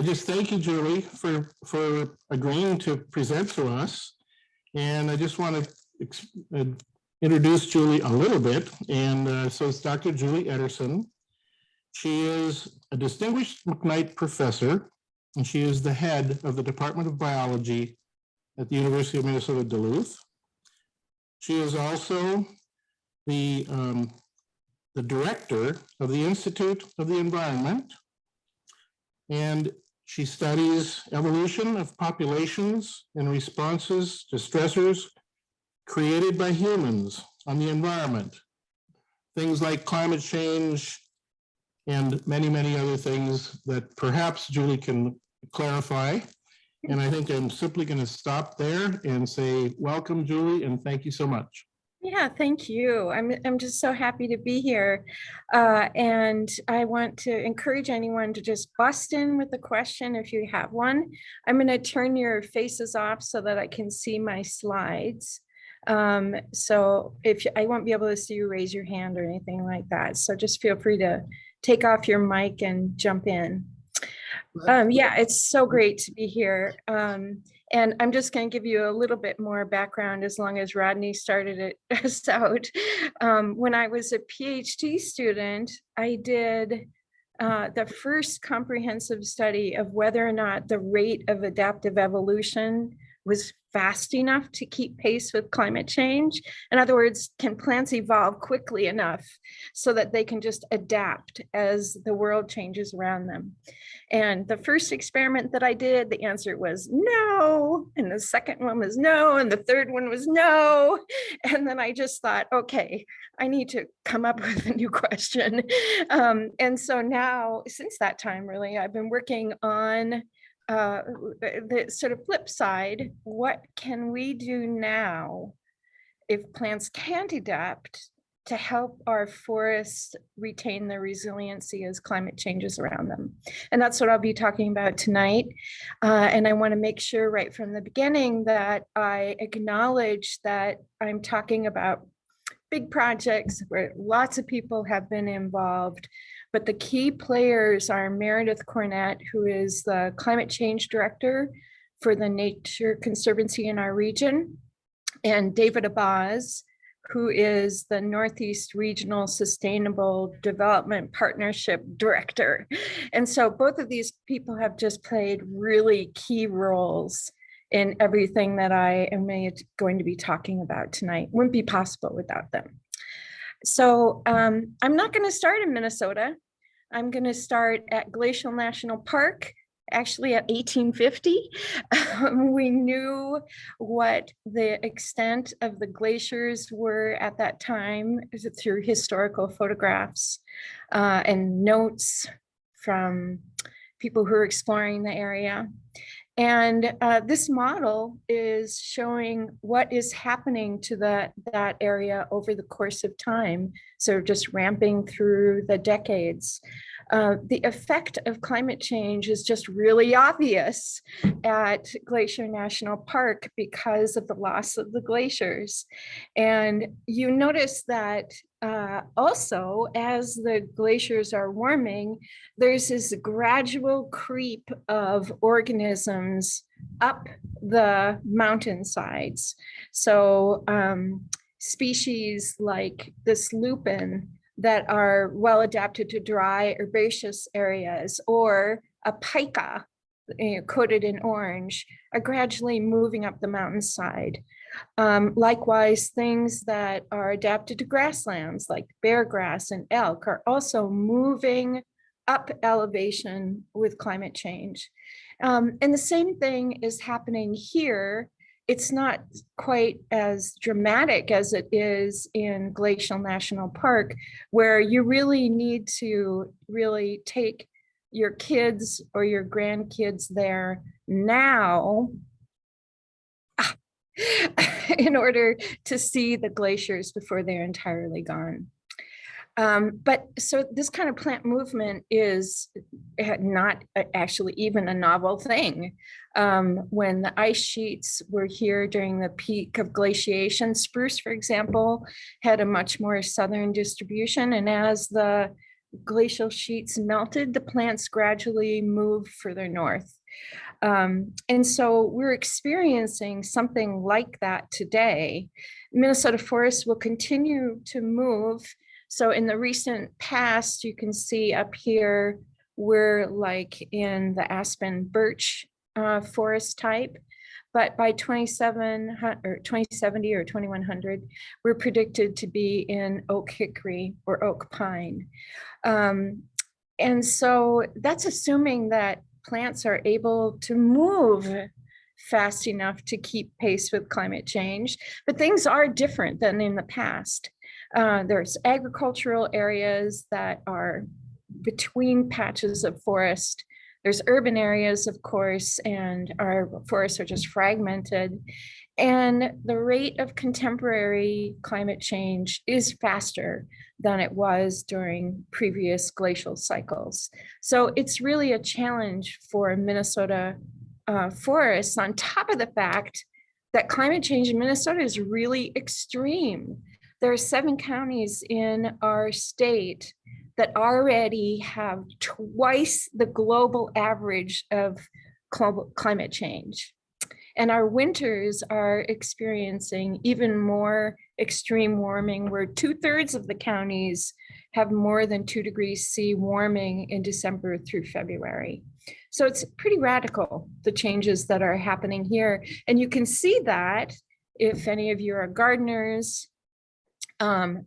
just thank you, Julie, for agreeing to present to us. And I just want to introduce Julie a little bit. And so it's Dr. Julie Etterson. She is a distinguished McKnight professor, and she is the head of the Department of Biology at the University of Minnesota Duluth. She is also the director of the Institute of the Environment, and she studies evolution of populations and responses to stressors created by humans on the environment, things like climate change and many, many other things that perhaps Julie can clarify. And I think I'm simply going to stop there and say, welcome, Julie, and thank you so much. Yeah, thank you. I'm just so happy to be here. And I want to encourage anyone to just bust in with a question if you have one. I'm going to turn your faces off so that I can see my slides. So if I won't be able to see you raise your hand or anything like that. So just feel free to take off your mic and jump in. Yeah, it's so great to be here. And I'm just going to give you a little bit more background as long as Rodney started us out. When I was a PhD student, I did the first comprehensive study of whether or not the rate of adaptive evolution was fast enough to keep pace with climate change. In other words, can plants evolve quickly enough so that they can just adapt as the world changes around them? And the first experiment that I did, the answer was no. And the second one was no. And the third one was no. And then I just thought, okay, I need to come up with a new question. And so now, since that time, really, I've been working on the sort of flip side. What can we do now if plants can't adapt to help our forests retain their resiliency as climate changes around them? And that's what I'll be talking about tonight. And I want to make sure right from the beginning that I acknowledge that I'm talking about big projects where lots of people have been involved. But the key players are Meredith Cornett, who is the climate change director for the Nature Conservancy in our region, and David Abaz, who is the Northeast Regional Sustainable Development Partnership Director. And so both of these people have just played really key roles in everything that I am going to be talking about tonight. Wouldn't be possible without them. So I'm not going to start in Minnesota. I'm going to start at Glacial National Park, actually at 1850. We knew what the extent of the glaciers were at that time through historical photographs and notes from people who were exploring the area. And this model is showing what is happening to that area over the course of time. So just ramping through the decades. The effect of climate change is just really obvious at Glacier National Park because of the loss of the glaciers. And you notice that also, as the glaciers are warming, there's this gradual creep of organisms up the mountainsides. So species like this lupin that are well adapted to dry herbaceous areas, or a pica coated in orange, are gradually moving up the mountainside. Likewise, things that are adapted to grasslands like bear grass and elk are also moving up elevation with climate change. And the same thing is happening here. It's not quite as dramatic as it is in Glacial National Park, where you really need to really take your kids or your grandkids there now in order to see the glaciers before they're entirely gone. But so this kind of plant movement is not actually even a novel thing. When the ice sheets were here during the peak of glaciation, spruce, for example, had a much more southern distribution. And as the glacial sheets melted, the plants gradually moved further north. And so we're experiencing something like that today. Minnesota forests will continue to move. So in the recent past, you can see up here, we're like in the aspen birch forest type. But by 2700 or 2070 or 2100, we're predicted to be in oak hickory or oak pine. And so that's assuming that plants are able to move fast enough to keep pace with climate change, but things are different than in the past. There's agricultural areas that are between patches of forest. There's urban areas, of course, and our forests are just fragmented. And the rate of contemporary climate change is faster than it was during previous glacial cycles. So it's really a challenge for Minnesota forests, on top of the fact that climate change in Minnesota is really extreme. There are 7 counties in our state that already have twice the global average of climate change. And our winters are experiencing even more extreme warming, where 2/3 of the counties have more than 2 degrees C warming in December through February. So it's pretty radical, the changes that are happening here. And you can see that if any of you are gardeners,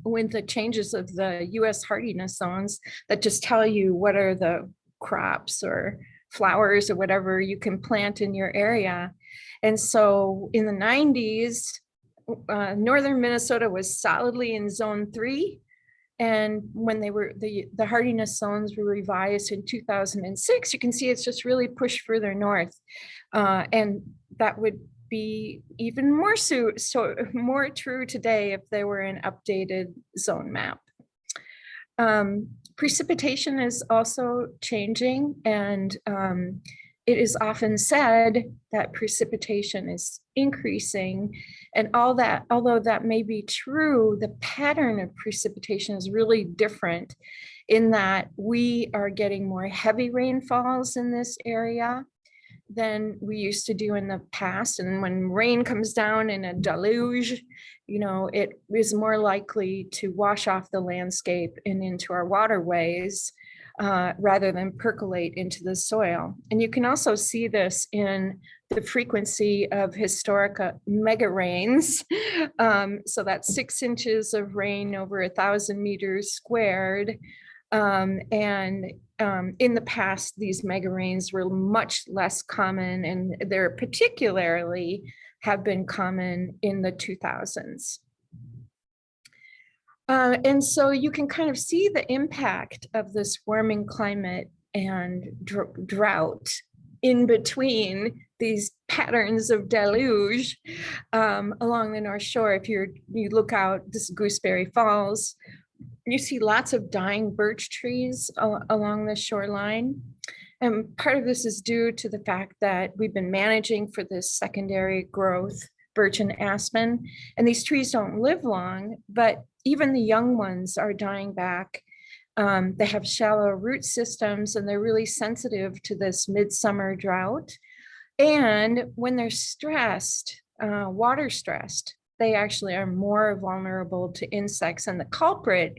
with the changes of the US hardiness zones that just tell you what are the crops or flowers or whatever you can plant in your area. And so in the 90s, northern Minnesota was solidly in zone 3. And when they were the hardiness zones were revised in 2006, you can see it's just really pushed further north. And that would be even more so more true today if there were an updated zone map. Precipitation is also changing, and it is often said that precipitation is increasing, and although that may be true, the pattern of precipitation is really different in that we are getting more heavy rainfalls in this area than we used to do in the past. And when rain comes down in a deluge, it is more likely to wash off the landscape and into our waterways rather than percolate into the soil. And you can also see this in the frequency of historic mega rains. So that's 6 inches of rain over 1,000 meters squared. In the past, these mega rains were much less common, and they're particularly have been common in the 2000s. And so you can kind of see the impact of this warming climate and drought in between these patterns of deluge along the North Shore. If you look out, this is Gooseberry Falls, you see lots of dying birch trees along the shoreline. And part of this is due to the fact that we've been managing for this secondary growth, birch and aspen, and these trees don't live long, but even the young ones are dying back. They have shallow root systems, and they're really sensitive to this midsummer drought. And when they're stressed, water stressed, they actually are more vulnerable to insects. And the culprit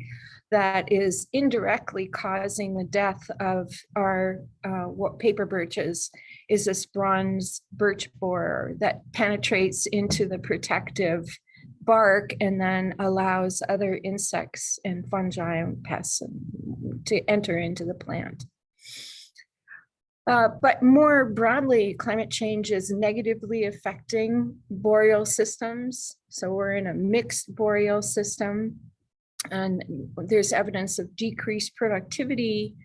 that is indirectly causing the death of our paper birches is this bronze birch borer that penetrates into the protective bark and then allows other insects and fungi and pests to enter into the plant. But more broadly, climate change is negatively affecting boreal systems. So we're in a mixed boreal system, and there's evidence of decreased productivity,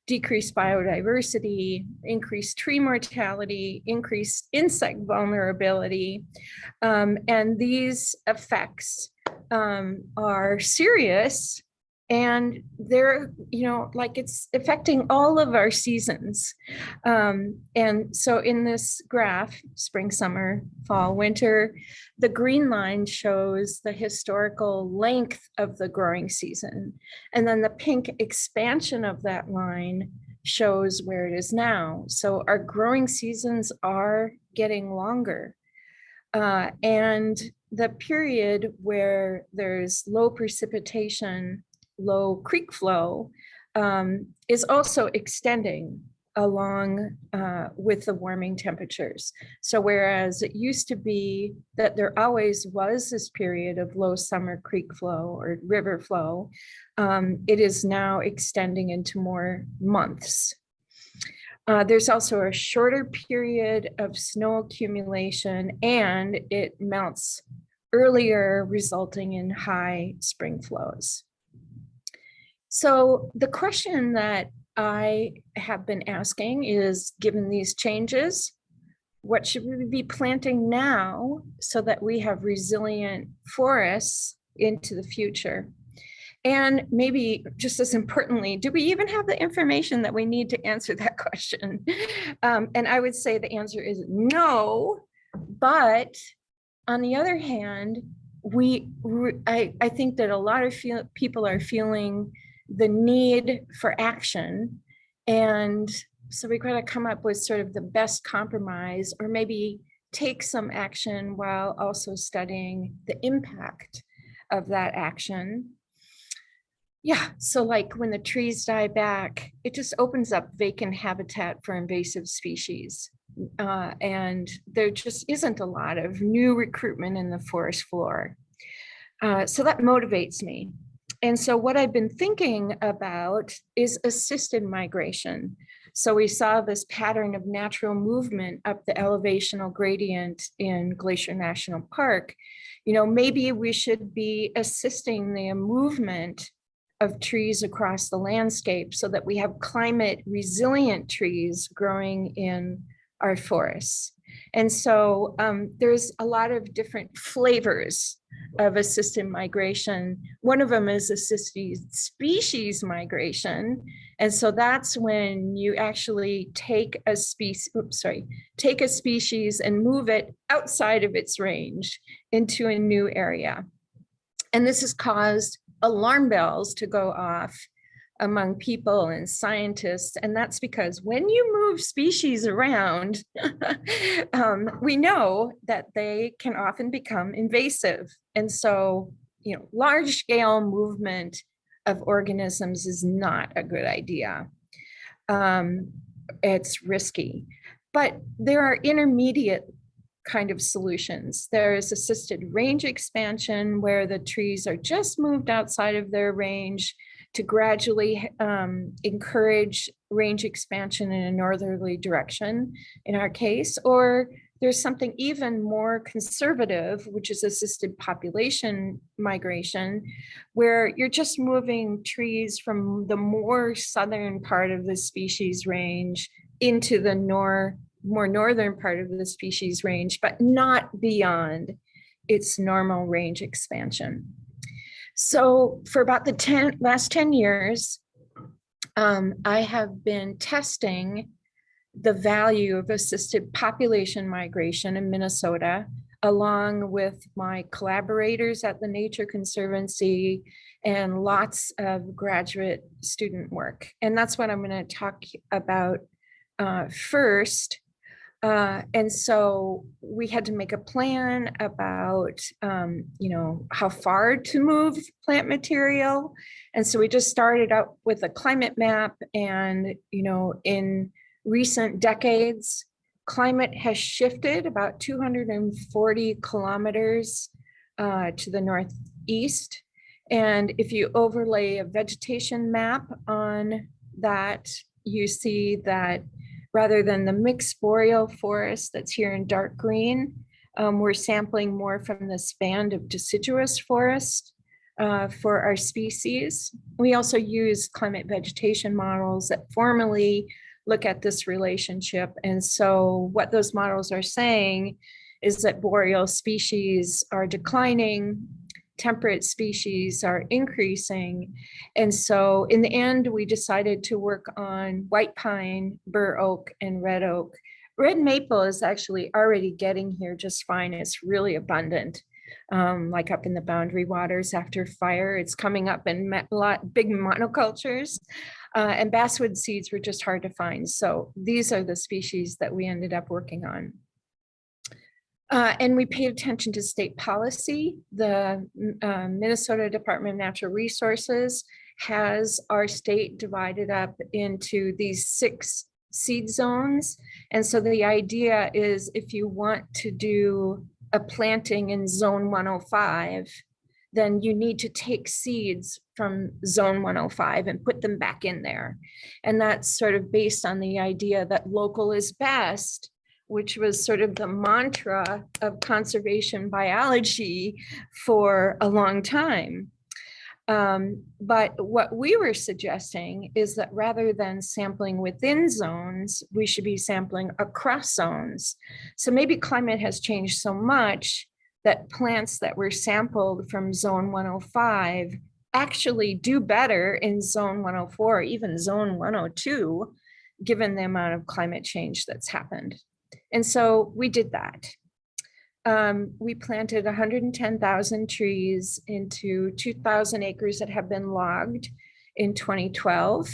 decreased biodiversity, increased tree mortality, increased insect vulnerability. And these effects are serious And they're, like it's affecting all of our seasons. And so in this graph, spring, summer, fall, winter, the green line shows the historical length of the growing season. And then the pink expansion of that line shows where it is now. So our growing seasons are getting longer. And the period where there's low precipitation, low creek flow, is also extending along with the warming temperatures. So whereas it used to be that there always was this period of low summer creek flow or river flow, it is now extending into more months. There's also a shorter period of snow accumulation, and it melts earlier, resulting in high spring flows. So the question that I have been asking is, given these changes, what should we be planting now so that we have resilient forests into the future? And maybe just as importantly, do we even have the information that we need to answer that question? And I would say the answer is no, but on the other hand, I think that a lot of people are feeling the need for action. And so we've got to come up with sort of the best compromise, or maybe take some action while also studying the impact of that action. Yeah, so like when the trees die back, it just opens up vacant habitat for invasive species. And there just isn't a lot of new recruitment in the forest floor. So that motivates me. And so what I've been thinking about is assisted migration. So we saw this pattern of natural movement up the elevational gradient in Glacier National Park. Maybe we should be assisting the movement of trees across the landscape so that we have climate resilient trees growing in our forests. And so there's a lot of different flavors of assisted migration. One of them is assisted species migration. And so that's when you actually take a species and move it outside of its range into a new area. And this has caused alarm bells to go off among people and scientists. And that's because when you move species around, we know that they can often become invasive. And so, large scale movement of organisms is not a good idea. It's risky, but there are intermediate kind of solutions. There is assisted range expansion, where the trees are just moved outside of their range to gradually encourage range expansion in a northerly direction in our case. Or there's something even more conservative, which is assisted population migration, where you're just moving trees from the more southern part of the species range into the more northern part of the species range, but not beyond its normal range expansion. So for about the last 10 years, I have been testing the value of assisted population migration in Minnesota, along with my collaborators at the Nature Conservancy and lots of graduate student work. And that's what I'm going to talk about first. And so we had to make a plan about, how far to move plant material. And so we just started out with a climate map. And, in recent decades, climate has shifted about 240 kilometers to the northeast. And if you overlay a vegetation map on that, you see that rather than the mixed boreal forest that's here in dark green, we're sampling more from this band of deciduous forest for our species. We also use climate vegetation models that formally look at this relationship. And so what those models are saying is that boreal species are declining temperate species are increasing. And so in the end, we decided to work on white pine, bur oak, and red oak. Red maple is actually already getting here just fine. It's really abundant, like up in the boundary waters after fire. It's coming up in big monocultures. And basswood seeds were just hard to find. So these are the species that we ended up working on. And we paid attention to state policy. The Minnesota Department of Natural Resources has our state divided up into these 6 seed zones. And so the idea is if you want to do a planting in zone 105, then you need to take seeds from zone 105 and put them back in there. And that's sort of based on the idea that local is best, which was sort of the mantra of conservation biology for a long time. But what we were suggesting is that rather than sampling within zones, we should be sampling across zones. So maybe climate has changed so much that plants that were sampled from zone 105 actually do better in zone 104, even zone 102, given the amount of climate change that's happened. And so we did that. We planted 110,000 trees into 2,000 acres that have been logged in 2012.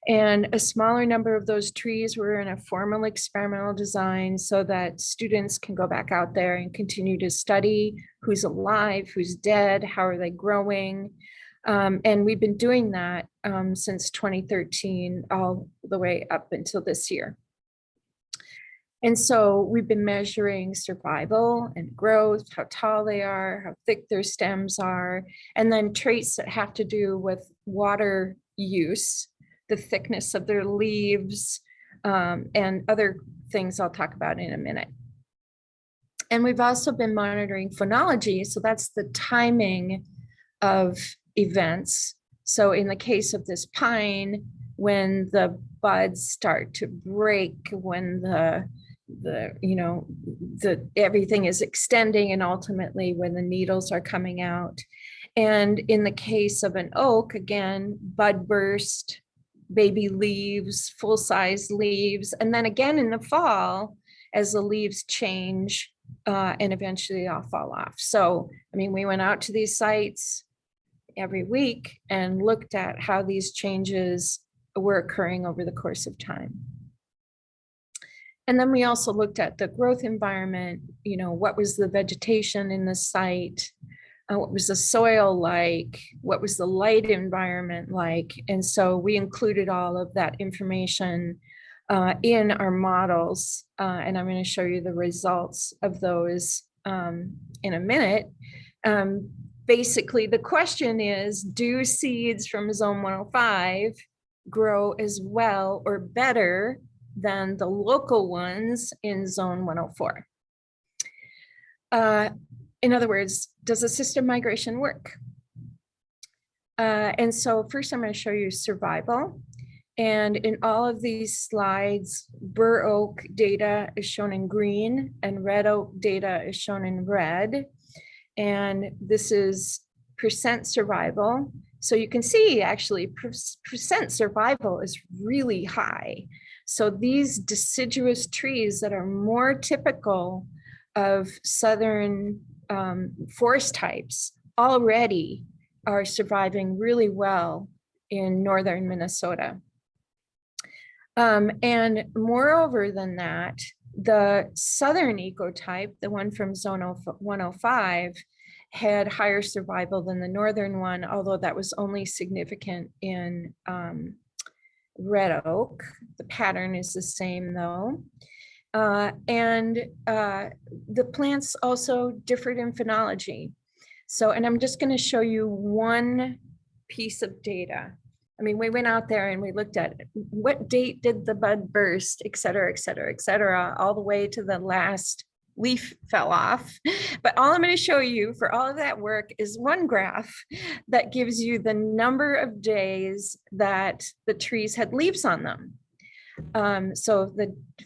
And a smaller number of those trees were in a formal experimental design so that students can go back out there and continue to study who's alive, who's dead, how are they growing. And we've been doing that since 2013, all the way up until this year. And so we've been measuring survival and growth, how tall they are, how thick their stems are, and then traits that have to do with water use, the thickness of their leaves, and other things I'll talk about in a minute. And we've also been monitoring phenology, so that's the timing of events. So in the case of this pine, when the buds start to break, when everything is extending, and ultimately when the needles are coming out. And in the case of an oak, again, bud burst, baby leaves, full-size leaves, and then again in the fall as the leaves change, and eventually all fall off. So, I mean, we went out to these sites every week and looked at how these changes were occurring over the course of time. And then we also looked at the growth environment, what was the vegetation in the site, what was the soil like, what was the light environment like. And so we included all of that information in our models, and I'm going to show you the results of those in a minute. Basically, the question is, do seeds from zone 105 grow as well or better than the local ones in zone 104? In other words, does a system migration work? And so first I'm going to show you survival. And in all of these slides, bur oak data is shown in green and red oak data is shown in red. And this is percent survival. So you can see actually percent survival is really high. So these deciduous trees that are more typical of southern forest types already are surviving really well in northern Minnesota. And moreover than that, the southern ecotype, the one from zone 105, had higher survival than the northern one, although that was only significant in red oak. The pattern is the same though. And the plants also differed in phenology. So, and I'm just going to show you one piece of data. I mean, we went out there and we looked at what date did the bud burst, et cetera, et cetera, et cetera, all the way to the last leaf fell off. But all I'm going to show you for all of that work is one graph that gives you the number of days that the trees had leaves on them. So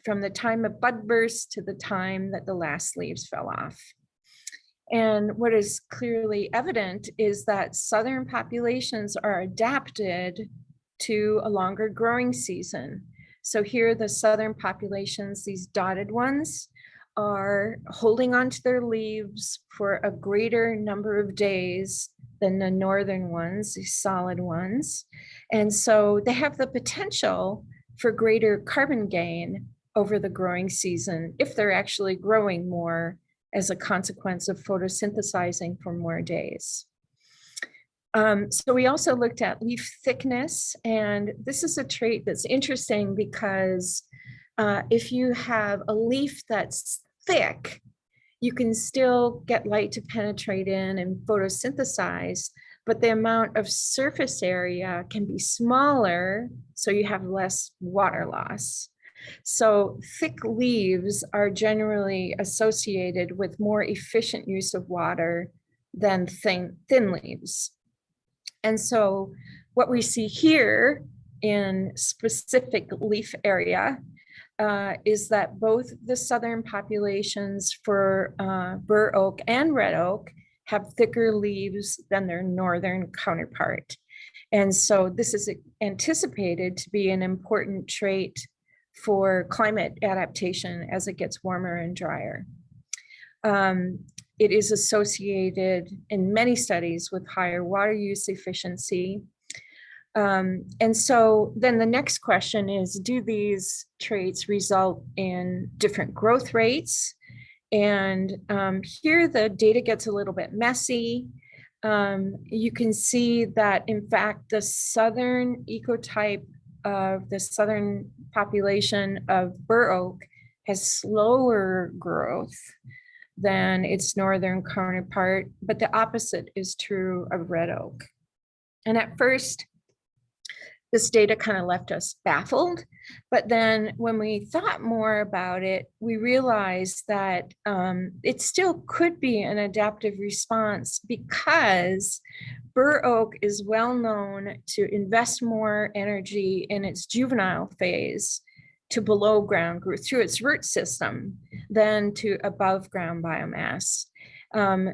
from the time of bud burst to the time that the last leaves fell off. And what is clearly evident is that southern populations are adapted to a longer growing season. So here the southern populations, these dotted ones, are holding onto their leaves for a greater number of days than the northern ones, these solid ones. And so they have the potential for greater carbon gain over the growing season if they're actually growing more as a consequence of photosynthesizing for more days. So we also looked at leaf thickness, and this is a trait that's interesting because if you have a leaf that's thick, you can still get light to penetrate in and photosynthesize, but the amount of surface area can be smaller, so you have less water loss. So thick leaves are generally associated with more efficient use of water than thin leaves. And so what we see here in specific leaf area is that both the southern populations for bur oak and red oak have thicker leaves than their northern counterpart. And so this is anticipated to be an important trait for climate adaptation as it gets warmer and drier. It is associated in many studies with higher water use efficiency. And so then the next question is, do these traits result in different growth rates? And here the data gets a little bit messy. You can see that in fact, the southern ecotype of the southern population of bur oak has slower growth than its northern counterpart, but the opposite is true of red oak. And at first, this data kind of left us baffled, but then when we thought more about it, we realized that it still could be an adaptive response because bur oak is well known to invest more energy in its juvenile phase to below ground growth through its root system than to above ground biomass.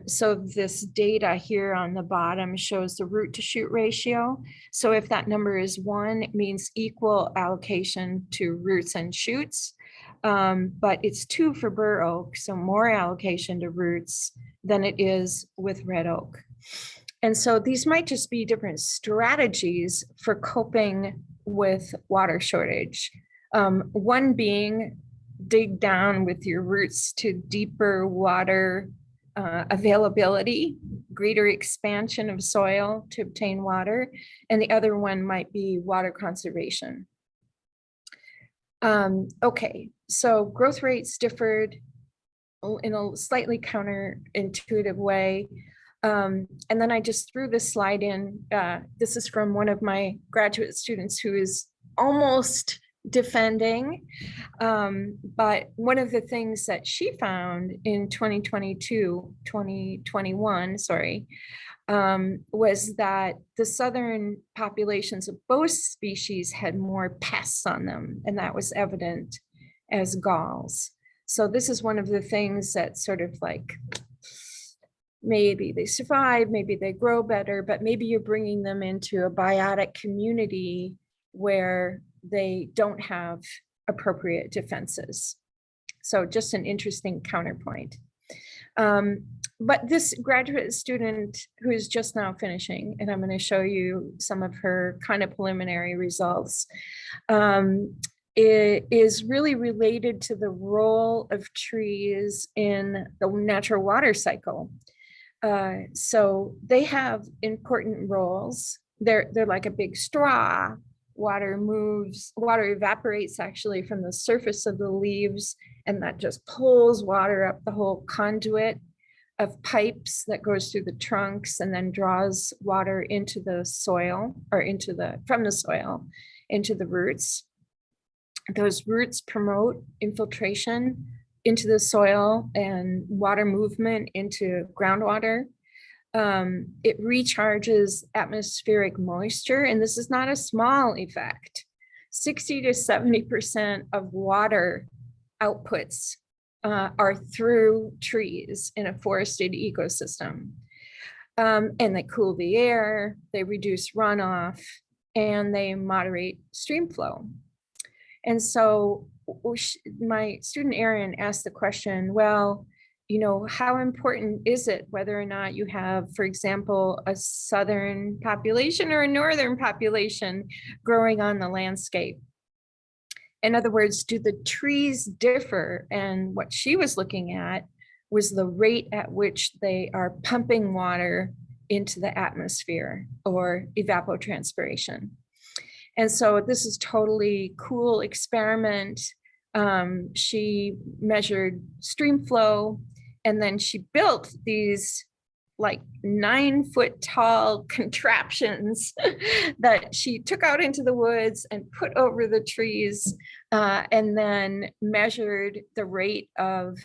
So this data here on the bottom shows the root to shoot ratio. So if that number is 1, it means equal allocation to roots and shoots, but it's 2 for bur oak, so more allocation to roots than it is with red oak. And so these might just be different strategies for coping with water shortage. One being dig down with your roots to deeper water availability, greater expansion of soil to obtain water, and the other one might be water conservation. Okay, so growth rates differed in a slightly counterintuitive way. And then I just threw this slide in. This is from one of my graduate students who is almost defending. But one of the things that she found in 2021, was that the southern populations of both species had more pests on them, and that was evident as galls. So this is one of the things that sort of like, maybe they survive, maybe they grow better, but maybe you're bringing them into a biotic community where they don't have appropriate defenses. So just an interesting counterpoint. But this graduate student who is just now finishing, and I'm going to show you some of her kind of preliminary results, it is really related to the role of trees in the natural water cycle. So they have important roles. They're like a big straw. Water evaporates actually from the surface of the leaves, and that just pulls water up the whole conduit of pipes that goes through the trunks and then draws water into the soil, or from the soil into the roots. Those roots promote infiltration into the soil and water movement into groundwater. It recharges atmospheric moisture, and this is not a small effect. 60 to 70% of water outputs are through trees in a forested ecosystem. And they cool the air, they reduce runoff, and they moderate stream flow. And so my student Erin asked the question, well, you know, how important is it whether or not you have, for example, a southern population or a northern population growing on the landscape? In other words, do the trees differ? And what she was looking at was the rate at which they are pumping water into the atmosphere, or evapotranspiration. And so this is totally cool experiment. She measured stream flow, and then she built these like 9-foot tall contraptions that she took out into the woods and put over the trees, and then measured the rate of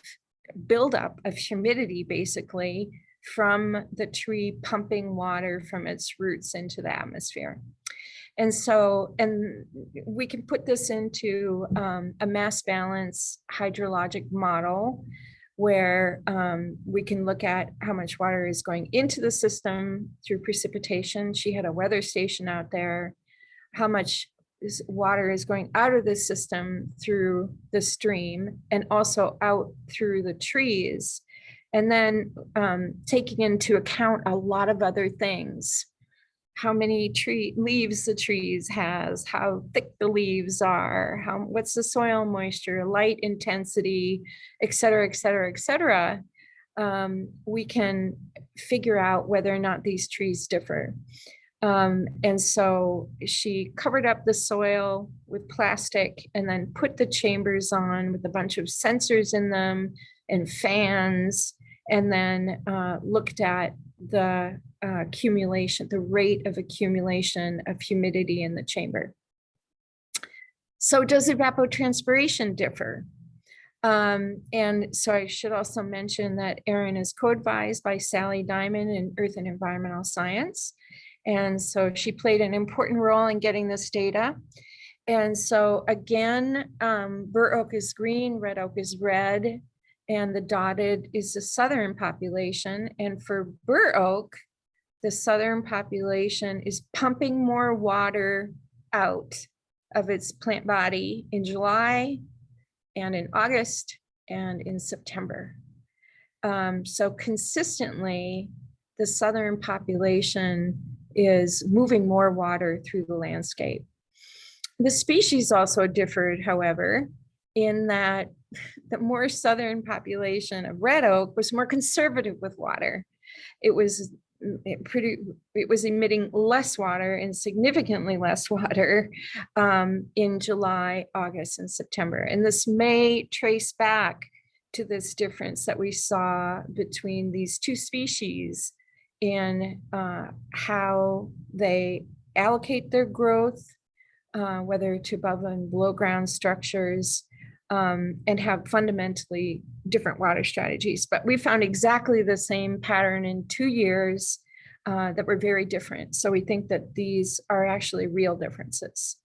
buildup of humidity, basically, from the tree pumping water from its roots into the atmosphere. And so, and we can put this into a mass balance hydrologic model where we can look at how much water is going into the system through precipitation. She had a weather station out there, how much water is going out of the system through the stream and also out through the trees. And then taking into account a lot of other things. How many leaves the trees has, how thick the leaves are, what's the soil moisture, light intensity, et cetera, et cetera, et cetera. We can figure out whether or not these trees differ. And so she covered up the soil with plastic and then put the chambers on with a bunch of sensors in them and fans, and then looked at the accumulation, the rate of accumulation of humidity in the chamber. So does evapotranspiration differ? And so I should also mention that Erin is co-advised by Sally Diamond in Earth and Environmental Science. And so she played an important role in getting this data. And so again, bur oak is green, red oak is red, and the dotted is the southern population. And for bur oak, the southern population is pumping more water out of its plant body in July and in August and in September. So consistently, the southern population is moving more water through the landscape. The species also differed, however, in that the more southern population of red oak was more conservative with water. It was emitting less water and significantly less water in July, August, and September. And this may trace back to this difference that we saw between these two species in how they allocate their growth, whether to above and below ground structures, and have fundamentally different water strategies. But we found exactly the same pattern in 2 years that were very different. So we think that these are actually real differences.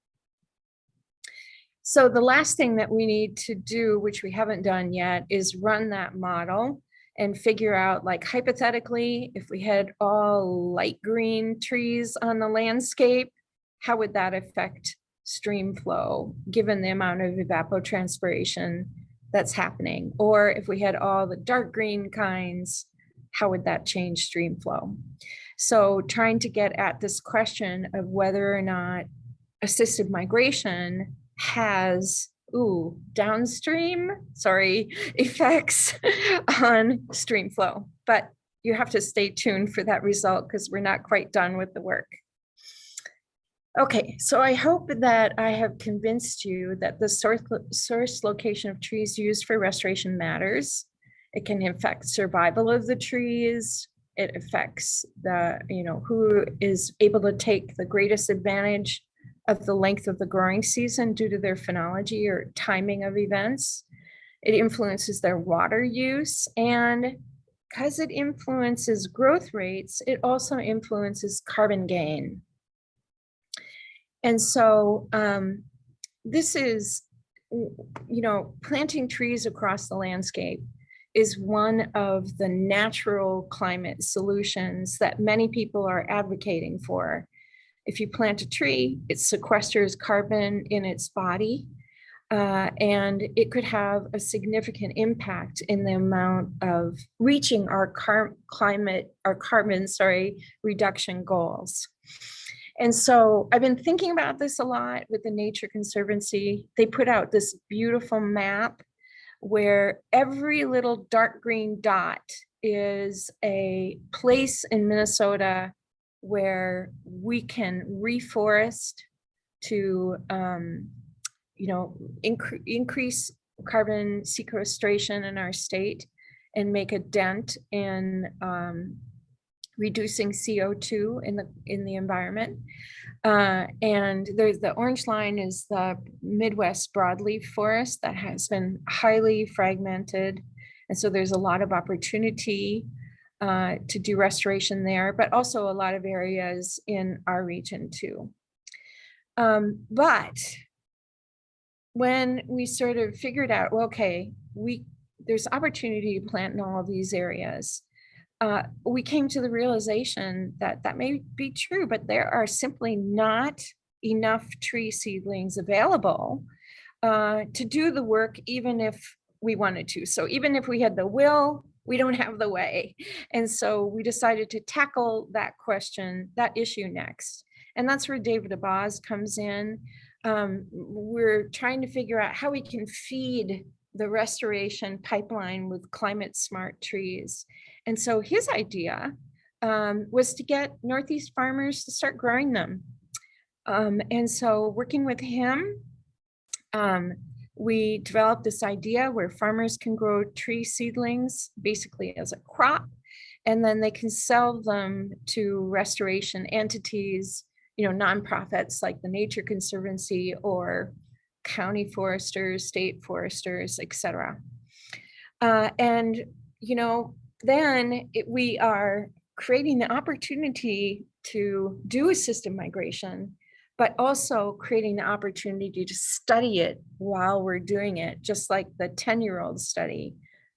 So the last thing that we need to do, which we haven't done yet, is run that model and figure out, like, hypothetically, if we had all light green trees on the landscape, how would that affect stream flow given the amount of evapotranspiration that's happening? Or if we had all the dark green kinds, how would that change stream flow? So trying to get at this question of whether or not assisted migration has downstream, effects on stream flow. But you have to stay tuned for that result because we're not quite done with the work. Okay, so I hope that I have convinced you that the source location of trees used for restoration matters. It can affect survival of the trees. It affects the, who is able to take the greatest advantage of the length of the growing season due to their phenology or timing of events. It influences their water use, and because it influences growth rates, it also influences carbon gain. And so this is planting trees across the landscape is one of the natural climate solutions that many people are advocating for. If you plant a tree, it sequesters carbon in its body, and it could have a significant impact in the amount of reaching our carbon reduction goals. And so I've been thinking about this a lot with the Nature Conservancy. They put out this beautiful map where every little dark green dot is a place in Minnesota where we can reforest to increase carbon sequestration in our state and make a dent in reducing CO2 in the environment. And there's the orange line is the Midwest broadleaf forest that has been highly fragmented. And so there's a lot of opportunity to do restoration there, but also a lot of areas in our region too. But when we sort of figured out, well, okay, there's opportunity to plant in all of these areas, we came to the realization that that may be true, but there are simply not enough tree seedlings available to do the work, even if we wanted to. So even if we had the will, we don't have the way. And so we decided to tackle that question, that issue next. And that's where David Abaz comes in. We're trying to figure out how we can feed the restoration pipeline with climate smart trees. And so his idea was to get Northeast farmers to start growing them. And so working with him, we developed this idea where farmers can grow tree seedlings basically as a crop, and then they can sell them to restoration entities, nonprofits like the Nature Conservancy or county foresters, state foresters, etc. Then we are creating the opportunity to do assisted migration, but also creating the opportunity to study it while we're doing it, just like the 10-year-old study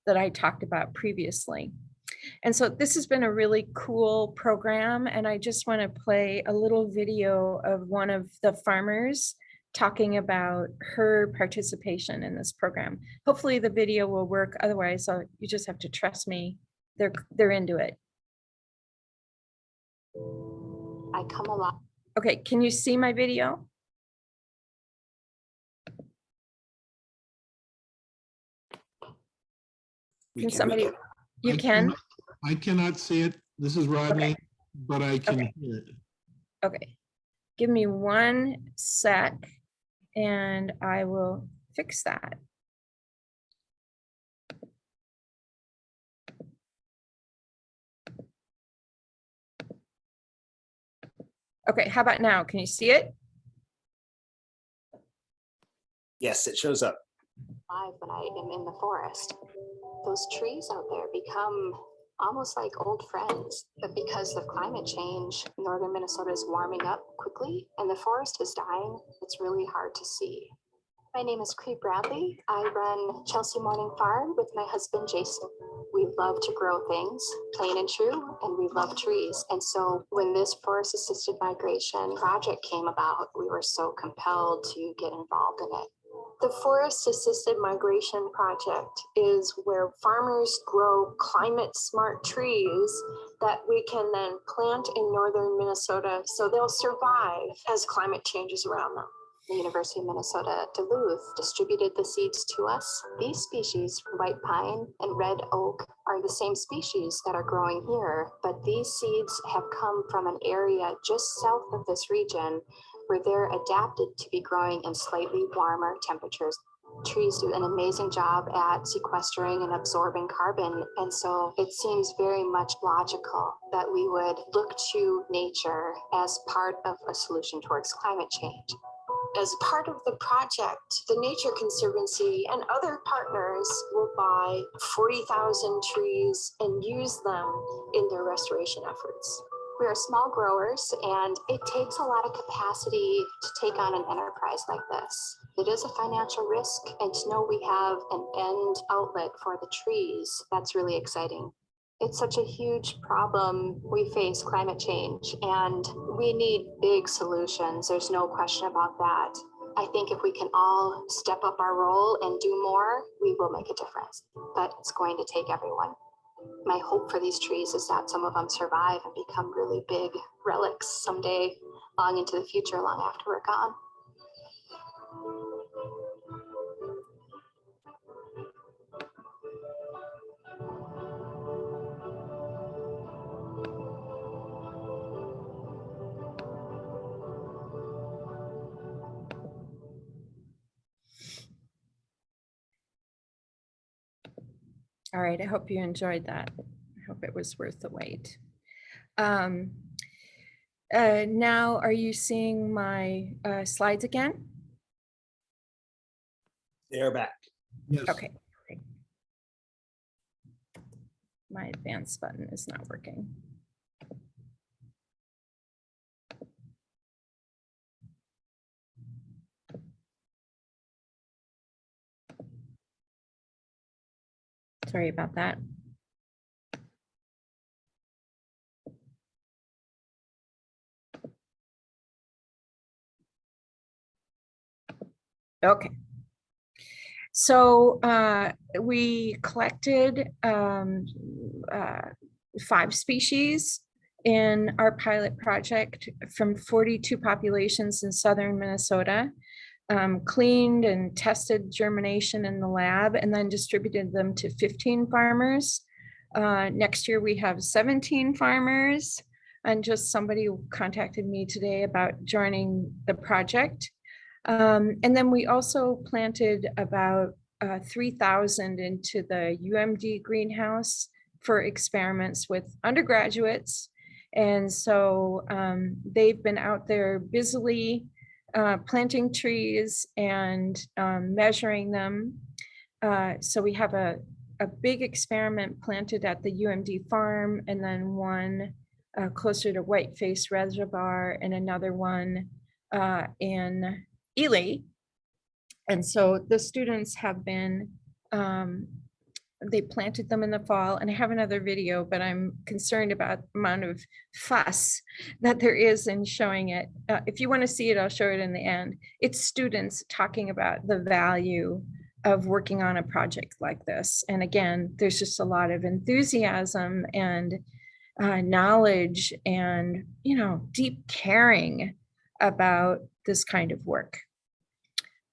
that I talked about previously. And so this has been a really cool program, and I just want to play a little video of one of the farmers talking about her participation in this program. Hopefully the video will work, otherwise you just have to trust me. They're into it. I come along. Okay, can you see my video? Can somebody, you can? I cannot see it. This is Rodney, Okay. but I can Okay. hear it. Okay, give me 1 sec and I will fix that. Okay, how about now? Can you see it? Yes, it shows up. When I am in the forest, those trees out there become almost like old friends. But because of climate change, northern Minnesota is warming up quickly and the forest is dying. It's really hard to see. My name is Cree Bradley. I run Chelsea Morning Farm with my husband, Jason. We love to grow things, plain and true, and we love trees. And so when this forest assisted migration project came about, we were so compelled to get involved in it. The Forest Assisted Migration Project is where farmers grow climate smart trees that we can then plant in northern Minnesota so they'll survive as climate changes around them. The University of Minnesota Duluth distributed the seeds to us. These species, white pine and red oak, are the same species that are growing here, but these seeds have come from an area just south of this region where they're adapted to be growing in slightly warmer temperatures. Trees do an amazing job at sequestering and absorbing carbon, and so it seems very much logical that we would look to nature as part of a solution towards climate change. As part of the project, the Nature Conservancy and other partners will buy 40,000 trees and use them in their restoration efforts. We are small growers, and it takes a lot of capacity to take on an enterprise like this. It is a financial risk, and to know we have an end outlet for the trees, that's really exciting. It's such a huge problem. We face climate change, and we need big solutions. There's no question about that. I think if we can all step up our role and do more, we will make a difference, but it's going to take everyone. My hope for these trees is that some of them survive and become really big relics someday, long into the future, long after we're gone. All right, I hope you enjoyed that. I hope it was worth the wait. Now, are you seeing my slides again? They're back. Yes. Okay. Great. My advance button is not working. Sorry about that. Okay. So we collected 5 species in our pilot project from 42 populations in southern Minnesota, cleaned and tested germination in the lab, and then distributed them to 15 farmers. Next year we have 17 farmers, and just somebody contacted me today about joining the project. And then we also planted about 3,000 into the UMD greenhouse for experiments with undergraduates. And so they've been out there busily planting trees and measuring them. So we have a big experiment planted at the UMD farm, and then one closer to Whiteface Reservoir, and another one in Ely. And so the students have been, they planted them in the fall, and I have another video, but I'm concerned about the amount of fuss that there is in showing it. If you want to see it, I'll show it in the end. It's students talking about the value of working on a project like this. And again, there's just a lot of enthusiasm and knowledge and, you know, deep caring about this kind of work.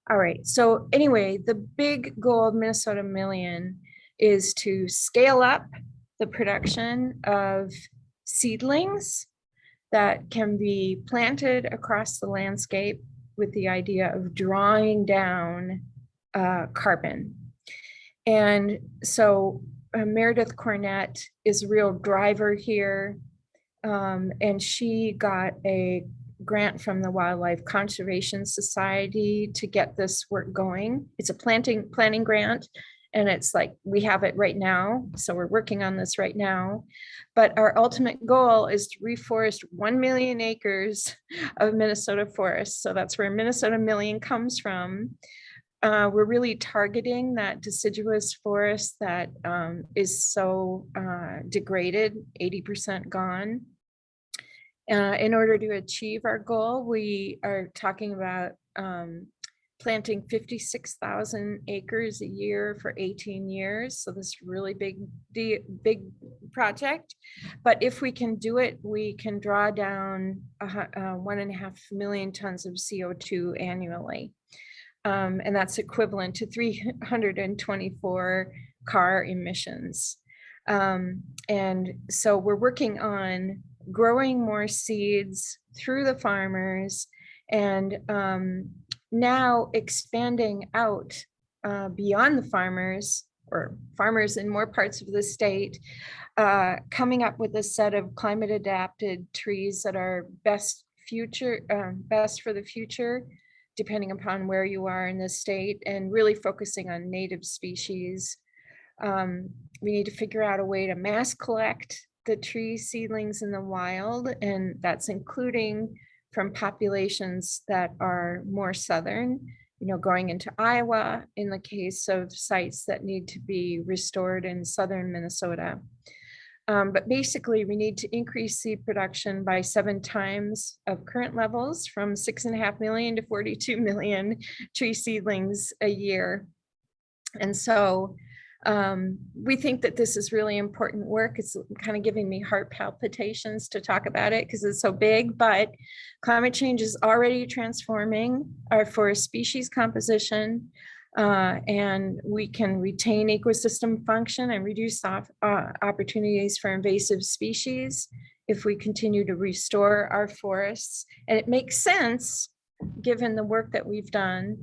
All right, so anyway, the big goal of Minnesota Million is to scale up the production of seedlings that can be planted across the landscape with the idea of drawing down carbon. And so Meredith Cornett is a real driver here, and she got a grant from the Wildlife Conservation Society to get this work going. It's a planting grant, and it's like, we have it right now. So we're working on this right now. But our ultimate goal is to reforest 1 million acres of Minnesota forests. So that's where Minnesota Million comes from. We're really targeting that deciduous forest that is so degraded, 80% gone. In order to achieve our goal, we are talking about planting 56,000 acres a year for 18 years. So this really big project. But if we can do it, we can draw down 1.5 million tons of CO2 annually. And that's equivalent to 324 car emissions. And so we're working on growing more seeds through the farmers, and now expanding out beyond the farmers, or farmers in more parts of the state, coming up with a set of climate adapted trees that are best for the future, depending upon where you are in the state, and really focusing on native species. We need to figure out a way to mass collect the tree seedlings in the wild, and that's including from populations that are more southern, going into Iowa in the case of sites that need to be restored in southern Minnesota. But basically, we need to increase seed production by 7 times of current levels, from 6.5 million to 42 million tree seedlings a year. And so we think that this is really important work. It's kind of giving me heart palpitations to talk about it because it's so big, but climate change is already transforming our forest species composition, and we can retain ecosystem function and reduce opportunities for invasive species if we continue to restore our forests. And it makes sense, given the work that we've done,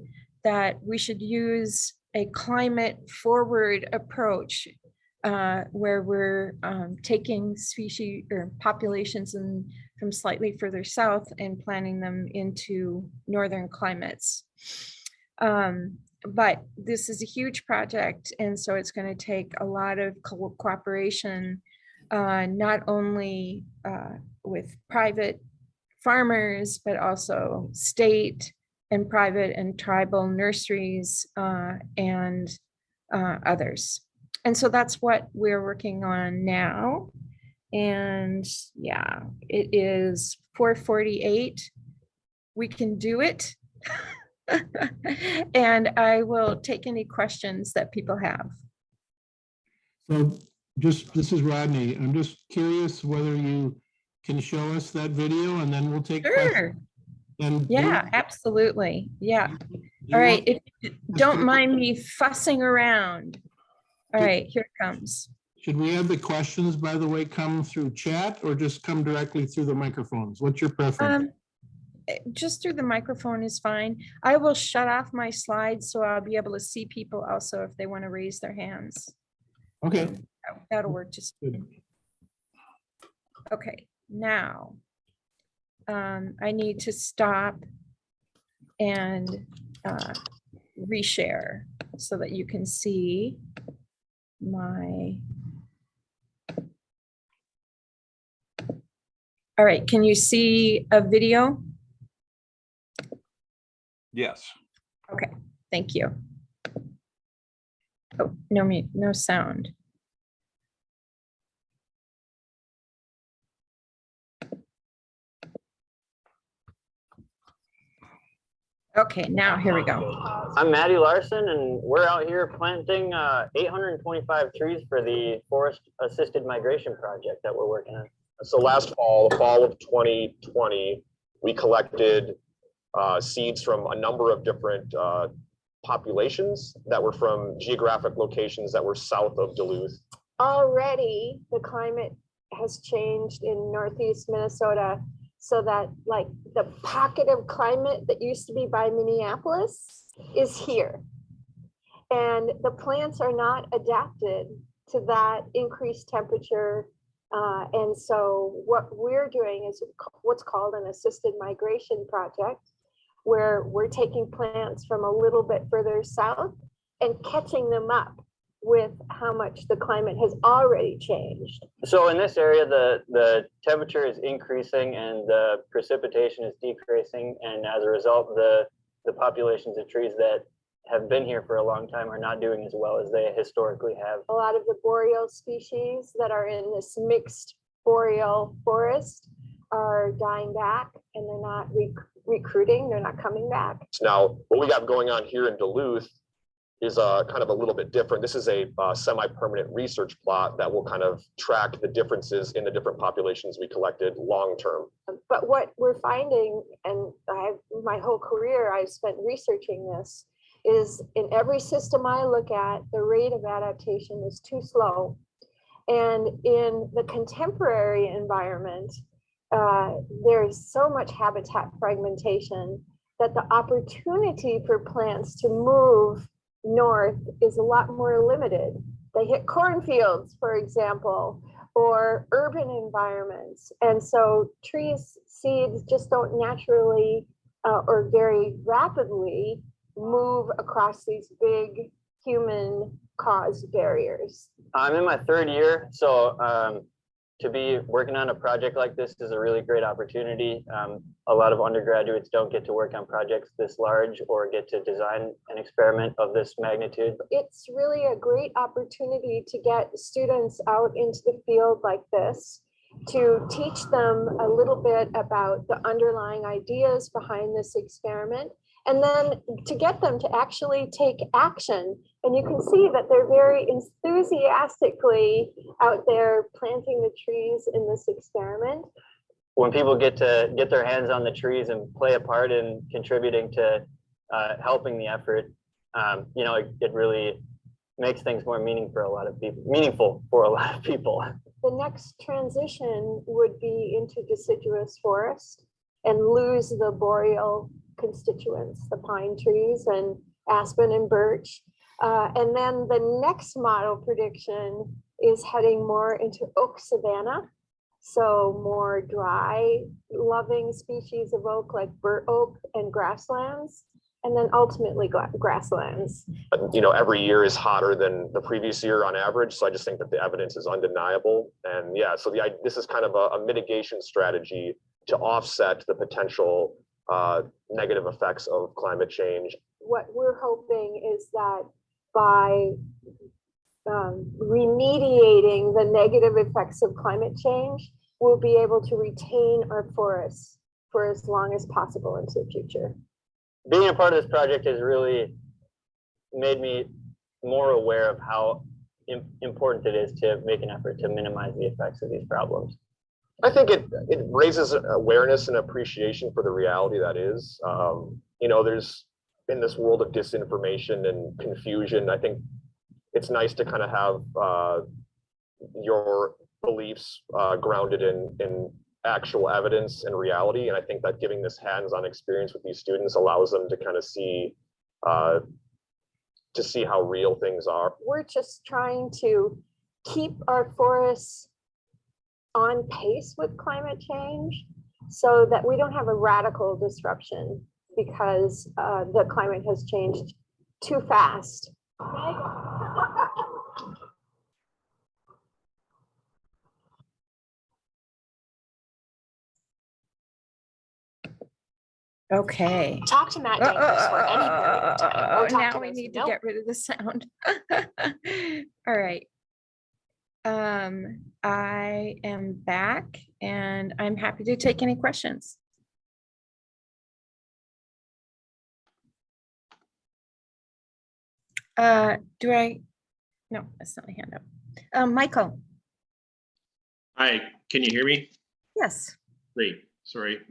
that we should use a climate forward approach where we're taking species or populations from slightly further south and planting them into northern climates. But this is a huge project, and so it's going to take a lot of cooperation, not only with private farmers, but also state and private and tribal nurseries and others. And so that's what we're working on now. And yeah, it is 4:48. We can do it. And I will take any questions that people have. So this is Rodney. I'm just curious whether you can show us that video, and then we'll take questions. Sure. And Yeah, absolutely. Yeah. All right. If you don't mind me fussing around. All right, here it comes. Should we have the questions, by the way, come through chat or just come directly through the microphones? What's your preference? Just through the microphone is fine. I will shut off my slides so I'll be able to see people also if they want to raise their hands. Okay. That'll work just good. Okay, now I need to stop and reshare so that you can see my. All right, can you see a video? Yes. Okay, thank you. Oh, no sound. Okay, now here we go. I'm Maddie Larson, and we're out here planting 825 trees for the Forest Assisted Migration Project that we're working on. So last fall, the fall of 2020, we collected seeds from a number of different populations that were from geographic locations that were south of Duluth. Already, the climate has changed in northeast Minnesota, so that like the pocket of climate that used to be by Minneapolis is here. And the plants are not adapted to that increased temperature. And so what we're doing is what's called an assisted migration project, where we're taking plants from a little bit further south and catching them up with how much the climate has already changed. So in this area, the temperature is increasing and the precipitation is decreasing. And as a result, the populations of trees that have been here for a long time are not doing as well as they historically have. A lot of the boreal species that are in this mixed boreal forest are dying back, and they're not recruiting, they're not coming back. Now, what we got going on here in Duluth is kind of a little bit different. This is a semi-permanent research plot that will kind of track the differences in the different populations we collected long-term. But what we're finding, and my whole career I've spent researching this, is in every system I look at, the rate of adaptation is too slow. And in the contemporary environment, there's so much habitat fragmentation that the opportunity for plants to move north is a lot more limited. They hit cornfields, for example, or urban environments. And so trees, seeds just don't naturally or very rapidly move across these big human caused barriers. I'm in my 3rd year, so to be working on a project like this is a really great opportunity. A lot of undergraduates don't get to work on projects this large or get to design an experiment of this magnitude. It's really a great opportunity to get students out into the field like this, to teach them a little bit about the underlying ideas behind this experiment, and then to get them to actually take action. And you can see that they're very enthusiastically out there planting the trees in this experiment. When people get to get their hands on the trees and play a part in contributing to helping the effort, you know, it really makes things more meaningful for a lot of people. The next transition would be into deciduous forest and lose the boreal constituents, the pine trees and aspen and birch. And then the next model prediction is heading more into oak savanna. So more dry loving species of oak like bur oak and grasslands, and then ultimately grasslands. You know, every year is hotter than the previous year on average. So I just think that the evidence is undeniable. And yeah, so this is kind of a mitigation strategy to offset the potential negative effects of climate change. What we're hoping is that by remediating the negative effects of climate change, we'll be able to retain our forests for as long as possible into the future. Being a part of this project has really made me more aware of how important it is to make an effort to minimize the effects of these problems. I think it raises awareness and appreciation for the reality that is. You know, there's in this world of disinformation and confusion, I think it's nice to kind of have your beliefs grounded in actual evidence and reality. And I think that giving this hands-on experience with these students allows them to kind of see how real things are. We're just trying to keep our forests on pace with climate change so that we don't have a radical disruption because the climate has changed too fast. Okay. Talk to Matt Dankers for any period of time. Or talk Now to we those need who to get rid of the sound. All right. I am back and I'm happy to take any questions. No, that's not a hand up. Michael. Hi, can you hear me? Yes. Great, sorry.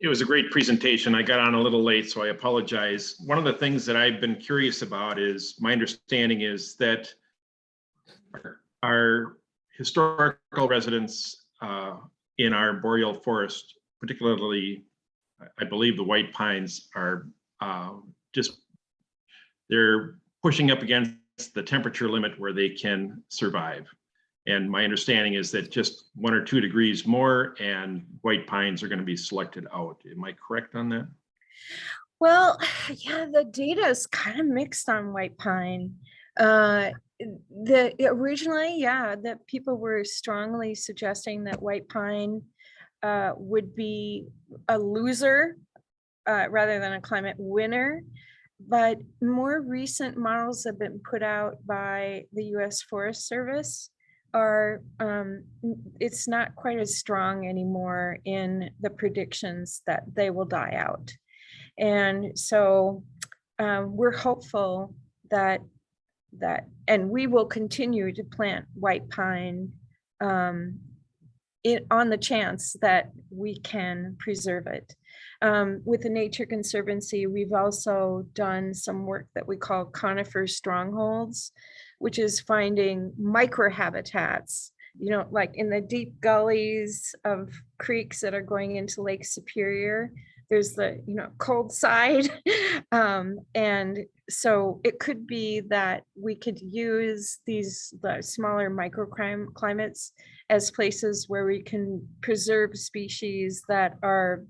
It was a great presentation. I got on a little late, so I apologize. One of the things that I've been curious about is, my understanding is that our historical residents in our boreal forest, particularly, I believe the white pines are they're pushing up against the temperature limit where they can survive. And my understanding is that just 1 or 2 degrees more and white pines are going to be selected out. Am I correct on that? Well, yeah, the data is kind of mixed on white pine. Originally, yeah, that people were strongly suggesting that white pine would be a loser rather than a climate winner. But more recent models have been put out by the U.S. Forest Service are it's not quite as strong anymore in the predictions that they will die out. And so we're hopeful that and we will continue to plant white pine on the chance that we can preserve it. With the Nature Conservancy, we've also done some work that we call conifer strongholds, which is finding microhabitats, you know, like in the deep gullies of creeks that are going into Lake Superior. There's the, you know, cold side. And so it could be that we could use the smaller microclimates as places where we can preserve species that are,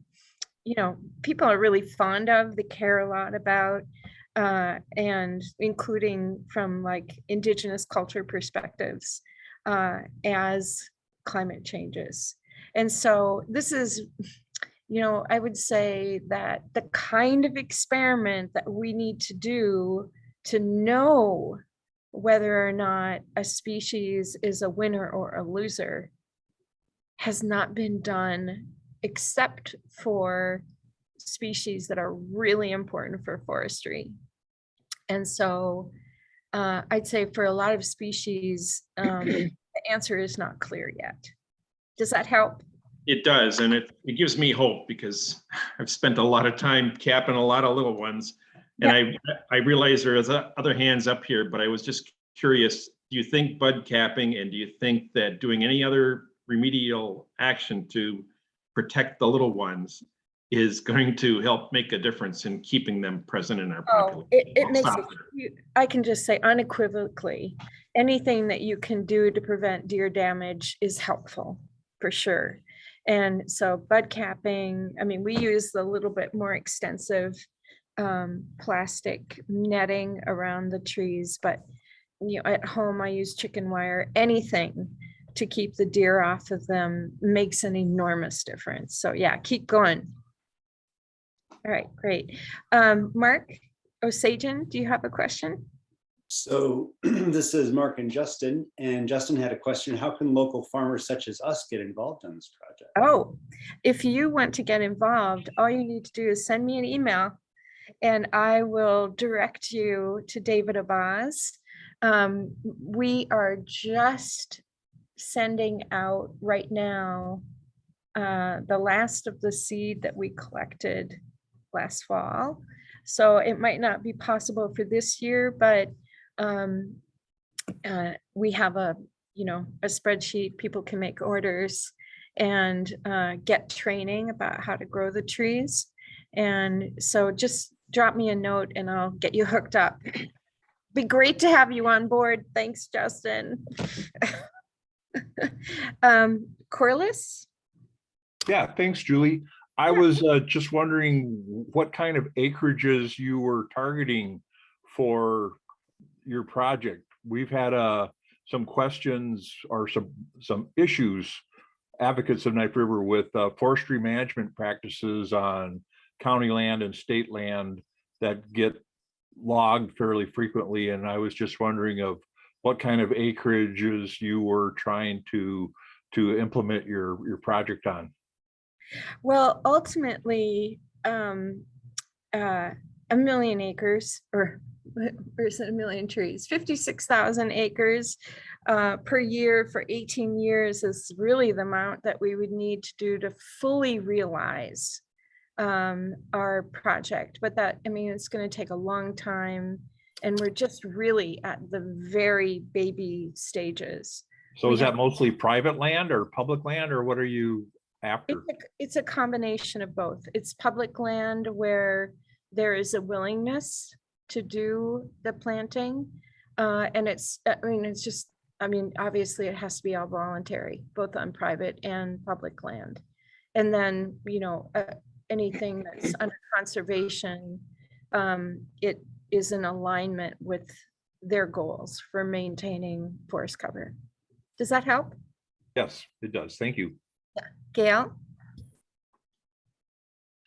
you know, people are really fond of, they care a lot about, and including from like indigenous culture perspectives. as climate changes. And so this is, you know, I would say that the kind of experiment that we need to do to know whether or not a species is a winner or a loser has not been done except for species that are really important for forestry. And so I'd say for a lot of species, the answer is not clear yet. Does that help? It does, and it gives me hope because I've spent a lot of time capping a lot of little ones. And I realize there is other hands up here, but I was just curious, do you think bud capping and do you think that doing any other remedial action to protect the little ones is going to help make a difference in keeping them present in our population? It makes I can just say unequivocally, anything that you can do to prevent deer damage is helpful for sure. And so bud capping, I mean, we use a little bit more extensive plastic netting around the trees, but you know, at home I use chicken wire. Anything to keep the deer off of them makes an enormous difference. So yeah, keep going. All right, great. Mark Osajan, do you have a question? So this is Mark and Justin had a question. How can local farmers such as us get involved in this project? Oh, if you want to get involved, all you need to do is send me an email and I will direct you to David Abaz. We are just sending out right now the last of the seed that we collected last fall. So it might not be possible for this year, but we have a spreadsheet. People can make orders and get training about how to grow the trees. And so just drop me a note and I'll get you hooked up. Be great to have you on board. Thanks, Justin. Corliss? Yeah, thanks, Julie. I was just wondering what kind of acreages you were targeting for your project. We've had some questions or some issues, advocates of Knife River, with forestry management practices on county land and state land that get logged fairly frequently. And I was just wondering of what kind of acreages you were trying to implement your project on. Well, ultimately, 1 million acres, or is it 1 million trees? 56,000 acres per year for 18 years is really the amount that we would need to do to fully realize our project. But that, I mean, it's going to take a long time, and we're just really at the very baby stages. So is that mostly private land or public land, or what are you after? It's a combination of both. It's public land where there is a willingness to do the planting. And obviously it has to be all voluntary, both on private and public land. And then, anything that's under conservation, it is in alignment with their goals for maintaining forest cover. Does that help? Yes, it does. Thank you. Yeah. Gail?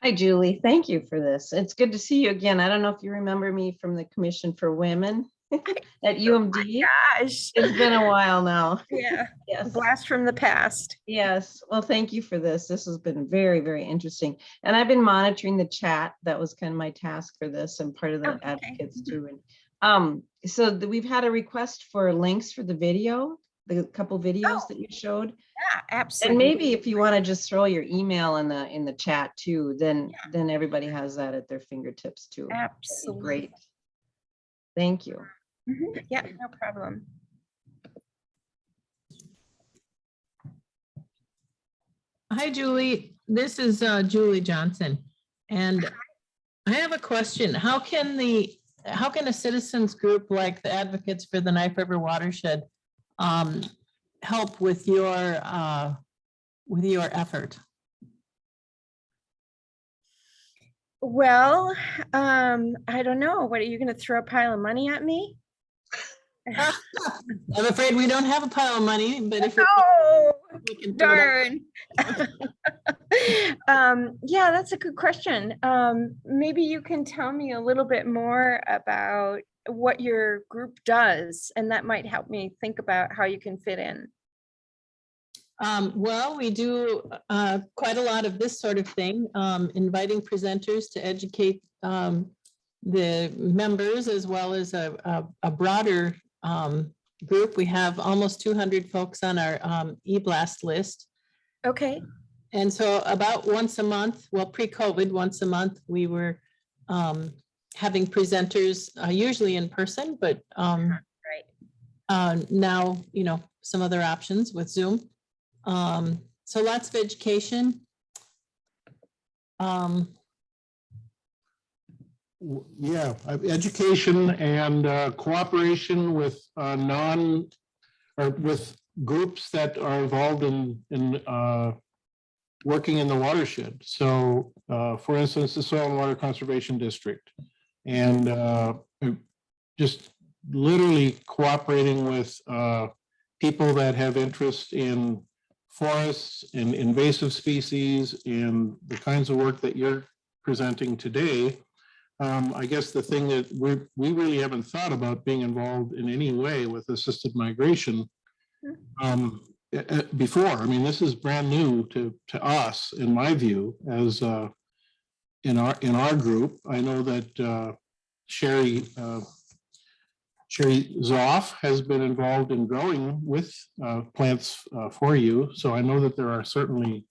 Hi, Julie. Thank you for this. It's good to see you again. I don't know if you remember me from the Commission for Women at UMD. Oh gosh. It's been a while now. Yeah. Yes. Blast from the past. Yes. Well, thank you for this. This has been very, very interesting. And I've been monitoring the chat. That was kind of my task for this, and part of the advocates too. And we've had a request for links for the video, the couple videos that you showed. Yeah, absolutely. And maybe if you want to just throw your email in the chat too, then everybody has that at their fingertips too. Absolutely. Great. Thank you. Mm-hmm. Yeah, no problem. Hi, Julie. This is Julie Johnson. And I have a question. How can a citizens group like the Advocates for the Knife River Watershed help with your effort? Well, I don't know. What, are you going to throw a pile of money at me? I'm afraid we don't have a pile of money, but if Oh, we can throw it darn. Yeah, that's a good question. Maybe you can tell me a little bit more about what your group does, and that might help me think about how you can fit in. Well, we do quite a lot of this sort of thing, inviting presenters to educate the members as well as a broader group. We have almost 200 folks on our e-blast list. Okay. And so about once a month, well, pre-COVID, once a month, we were having presenters, usually in person, but now, you know, some other options with Zoom. So lots of education. Yeah, education and cooperation with with groups that are involved in working in the watershed. So, for instance, the Soil and Water Conservation District, and just literally cooperating with people that have interest in forests and invasive species and the kinds of work that you're presenting today. I guess the thing that we really haven't thought about being involved in any way with assisted migration before. I mean, this is brand new to us, in my view, as in our group. I know that Sherry Zoff has been involved in growing with plants for you. So I know that there are certainly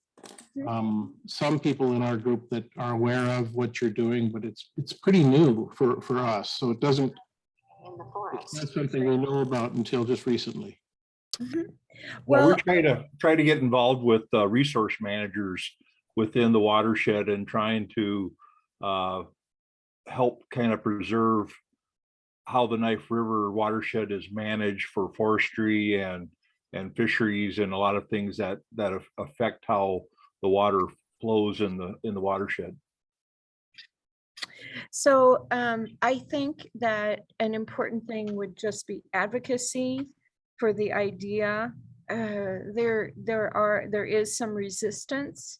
some people in our group that are aware of what you're doing, but it's pretty new for us. So it doesn't, it's not something we know about until just recently. Well, we're trying to get involved with resource managers within the watershed and trying to help kind of preserve how the Knife River watershed is managed for forestry and fisheries and a lot of things that affect how the water flows in the watershed. So I think that an important thing would just be advocacy for the idea. There is some resistance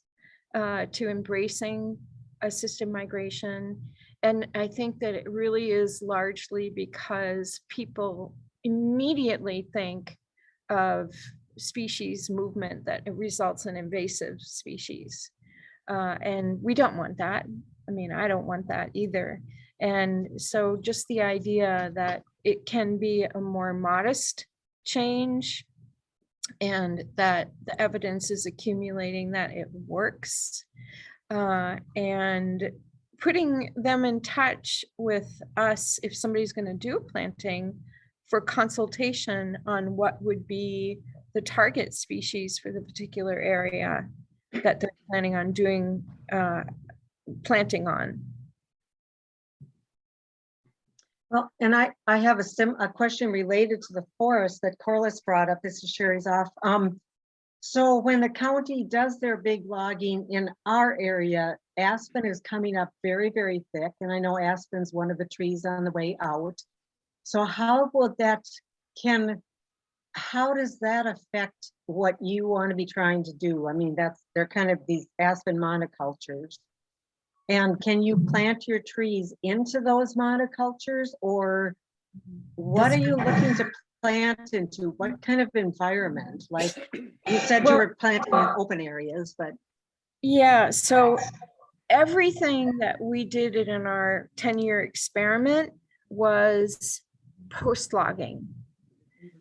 to embracing assisted migration. And I think that it really is largely because people immediately think of species movement that results in invasive species. And we don't want that. I mean, I don't want that either. And so just the idea that it can be a more modest change and that the evidence is accumulating that it works, and putting them in touch with us if somebody's going to do planting for consultation on what would be the target species for the particular area that they're planning on doing planting on. Well, and I have a question related to the forest that Corliss brought up. This is Sherry's off. So when the county does their big logging in our area, aspen is coming up very, very thick. And I know aspen's one of the trees on the way out. So how does that affect what you want to be trying to do? I mean, they're kind of these aspen monocultures. And can you plant your trees into those monocultures, or what are you looking to plant into? What kind of environment? Like you said, you were planting in open areas, but. Yeah, so everything that we did in our 10-year experiment was post-logging.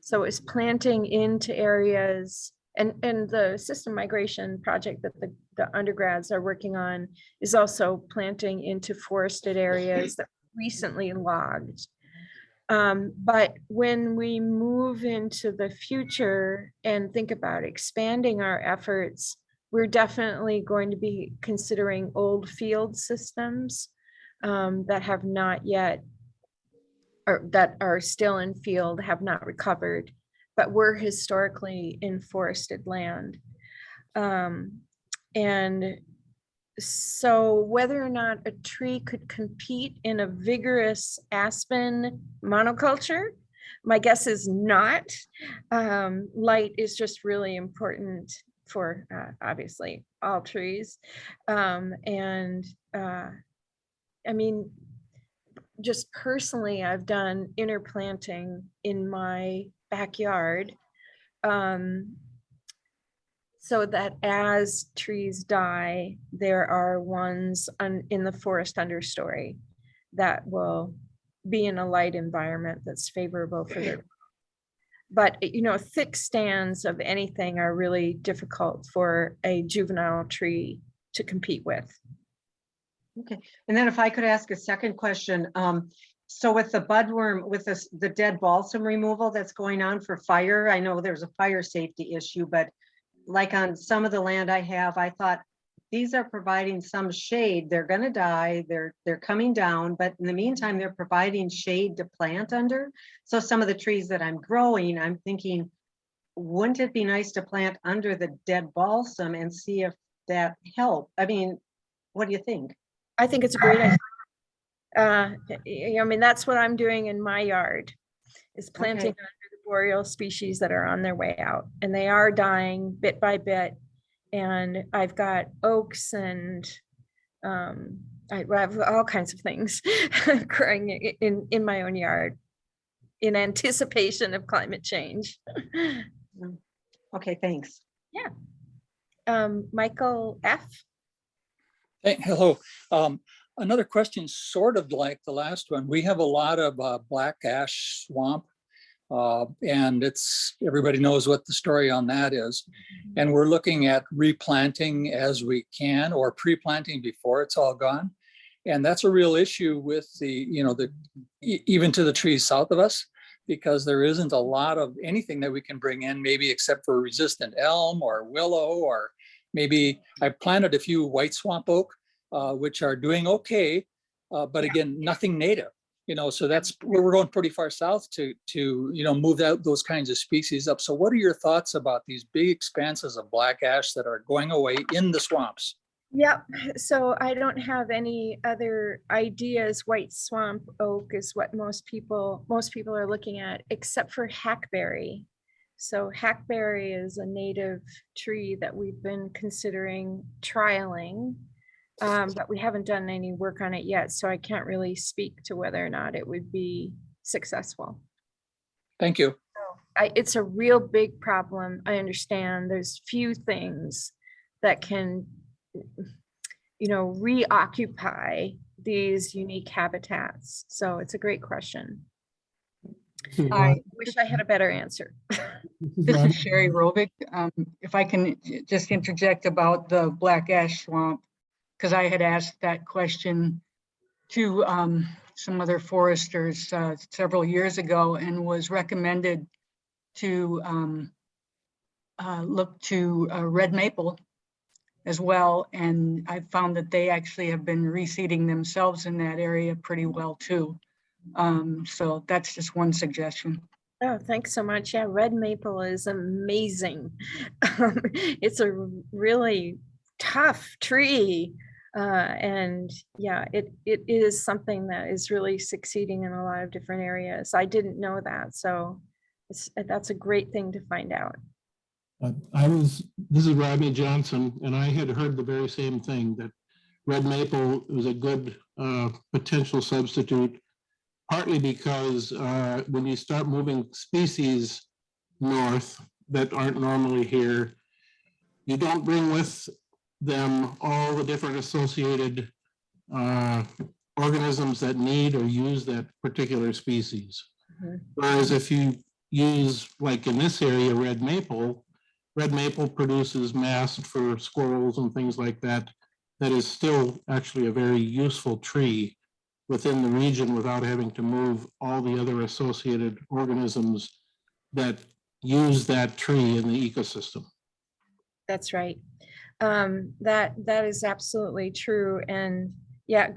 So it's planting into areas, and the system migration project that the undergrads are working on is also planting into forested areas that recently logged. But when we move into the future and think about expanding our efforts, we're definitely going to be considering old field systems that have not yet, or that are still in field, have not recovered, but were historically in forested land. And so whether or not a tree could compete in a vigorous aspen monoculture my guess is not. Light is just really important for obviously all trees. I mean, just personally, I've done interplanting in my backyard. So that as trees die, there are ones in the forest understory that will be in a light environment that's favorable for their. But, you know, thick stands of anything are really difficult for a juvenile tree to compete with. Okay, and then if I could ask a second question, so with the budworm, with the dead balsam removal that's going on for fire, I know there's a fire safety issue, but like on some of the land I have, I thought these are providing some shade. They're going to die. They're coming down, but in the meantime, they're providing shade to plant under. So some of the trees that I'm growing, I'm thinking, wouldn't it be nice to plant under the dead balsam and see if that helped? I mean, what do you think? I think it's a great idea. I mean, that's what I'm doing in my yard, is planting under the boreal species that are on their way out, and they are dying bit by bit. And I've got oaks and I have all kinds of things growing in my own yard in anticipation of climate change. Okay, thanks. Yeah. Michael F. Hey, hello. Another question, sort of like the last one. We have a lot of black ash swamp, and everybody knows what the story on that is. And we're looking at replanting as we can, or pre-planting before it's all gone. And that's a real issue with even to the trees south of us, because there isn't a lot of anything that we can bring in, maybe except for resistant elm or willow, or maybe I planted a few white swamp oak, which are doing okay, but again, nothing native. So that's where we're going pretty far south to move out those kinds of species up. So what are your thoughts about these big expanses of black ash that are going away in the swamps? Yep. So I don't have any other ideas. White swamp oak is what most people are looking at, except for hackberry. So hackberry is a native tree that we've been considering trialing, but we haven't done any work on it yet. So I can't really speak to whether or not it would be successful. Thank you. It's a real big problem. I understand there's few things that can reoccupy these unique habitats. So it's a great question. I wish I had a better answer. This is Sherry Robick. If I can just interject about the black ash swamp, because I had asked that question to some other foresters several years ago, and was recommended to look to red maple as well. And I found that they actually have been reseeding themselves in that area pretty well too. So that's just one suggestion. Oh, thanks so much. Yeah, red maple is amazing. It's a really tough tree. And yeah, it is something that is really succeeding in a lot of different areas. I didn't know that. So that's a great thing to find out. This is Rodney Johnson, and I had heard the very same thing, that red maple was a good potential substitute, partly because when you start moving species north that aren't normally here, you don't bring with them all the different associated organisms that need or use that particular species. Mm-hmm. Whereas if you use, like in this area, red maple produces mast for squirrels and things like that. That is still actually a very useful tree within the region without having to move all the other associated organisms that use that tree in the ecosystem. That's right. That is absolutely true. And yeah,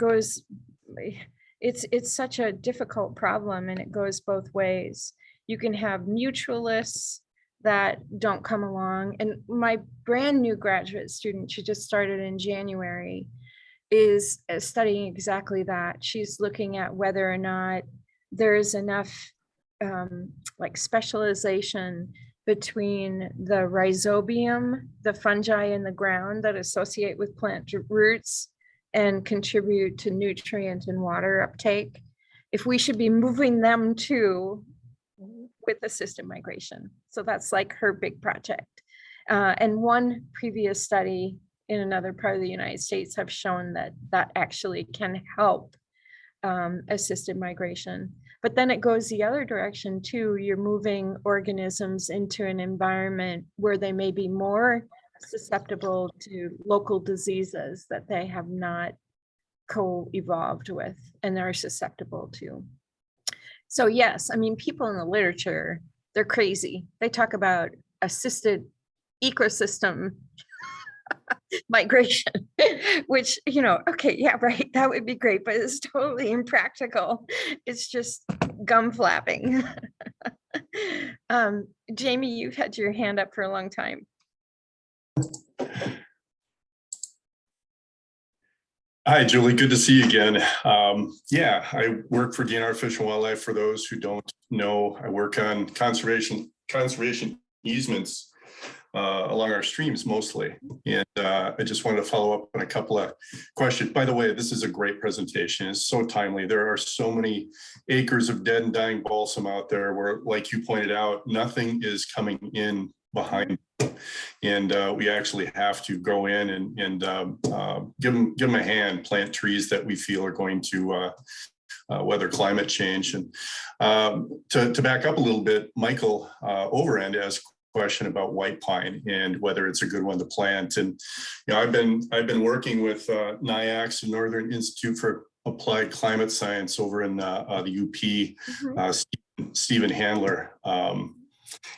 it's such a difficult problem, and it goes both ways. You can have mutualists that don't come along. And my brand new graduate student, she just started in January, is studying exactly that. She's looking at whether or not there is enough like specialization between the rhizobium, the fungi in the ground that associate with plant roots and contribute to nutrient and water uptake, if we should be moving them too with assisted migration. So that's like her big project. And one previous study in another part of the United States have shown that that actually can help assisted migration. But then it goes the other direction too. You're moving organisms into an environment where they may be more susceptible to local diseases that they have not co-evolved with and they're susceptible to. So yes, I mean, people in the literature, they're crazy. They talk about assisted ecosystem migration, which, you know, okay, yeah, right, that would be great, but it's totally impractical. It's just gum flapping. Jamie, you've had your hand up for a long time. Hi, Julie. Good to see you again. Yeah, I work for DNR Fish and Wildlife. For those who don't know, I work on conservation easements along our streams mostly. And I just wanted to follow up on a couple of questions. By the way, this is a great presentation. It's so timely. There are so many acres of dead and dying balsam out there where, like you pointed out, nothing is coming in behind. And we actually have to go in and give them a hand, plant trees that we feel are going to weather climate change. And to back up a little bit, Michael Overend asked a question about white pine and whether it's a good one to plant. And you know, I've been working with NIAX, the Northern Institute for Applied Climate Science, over in the UP, Stephen Handler.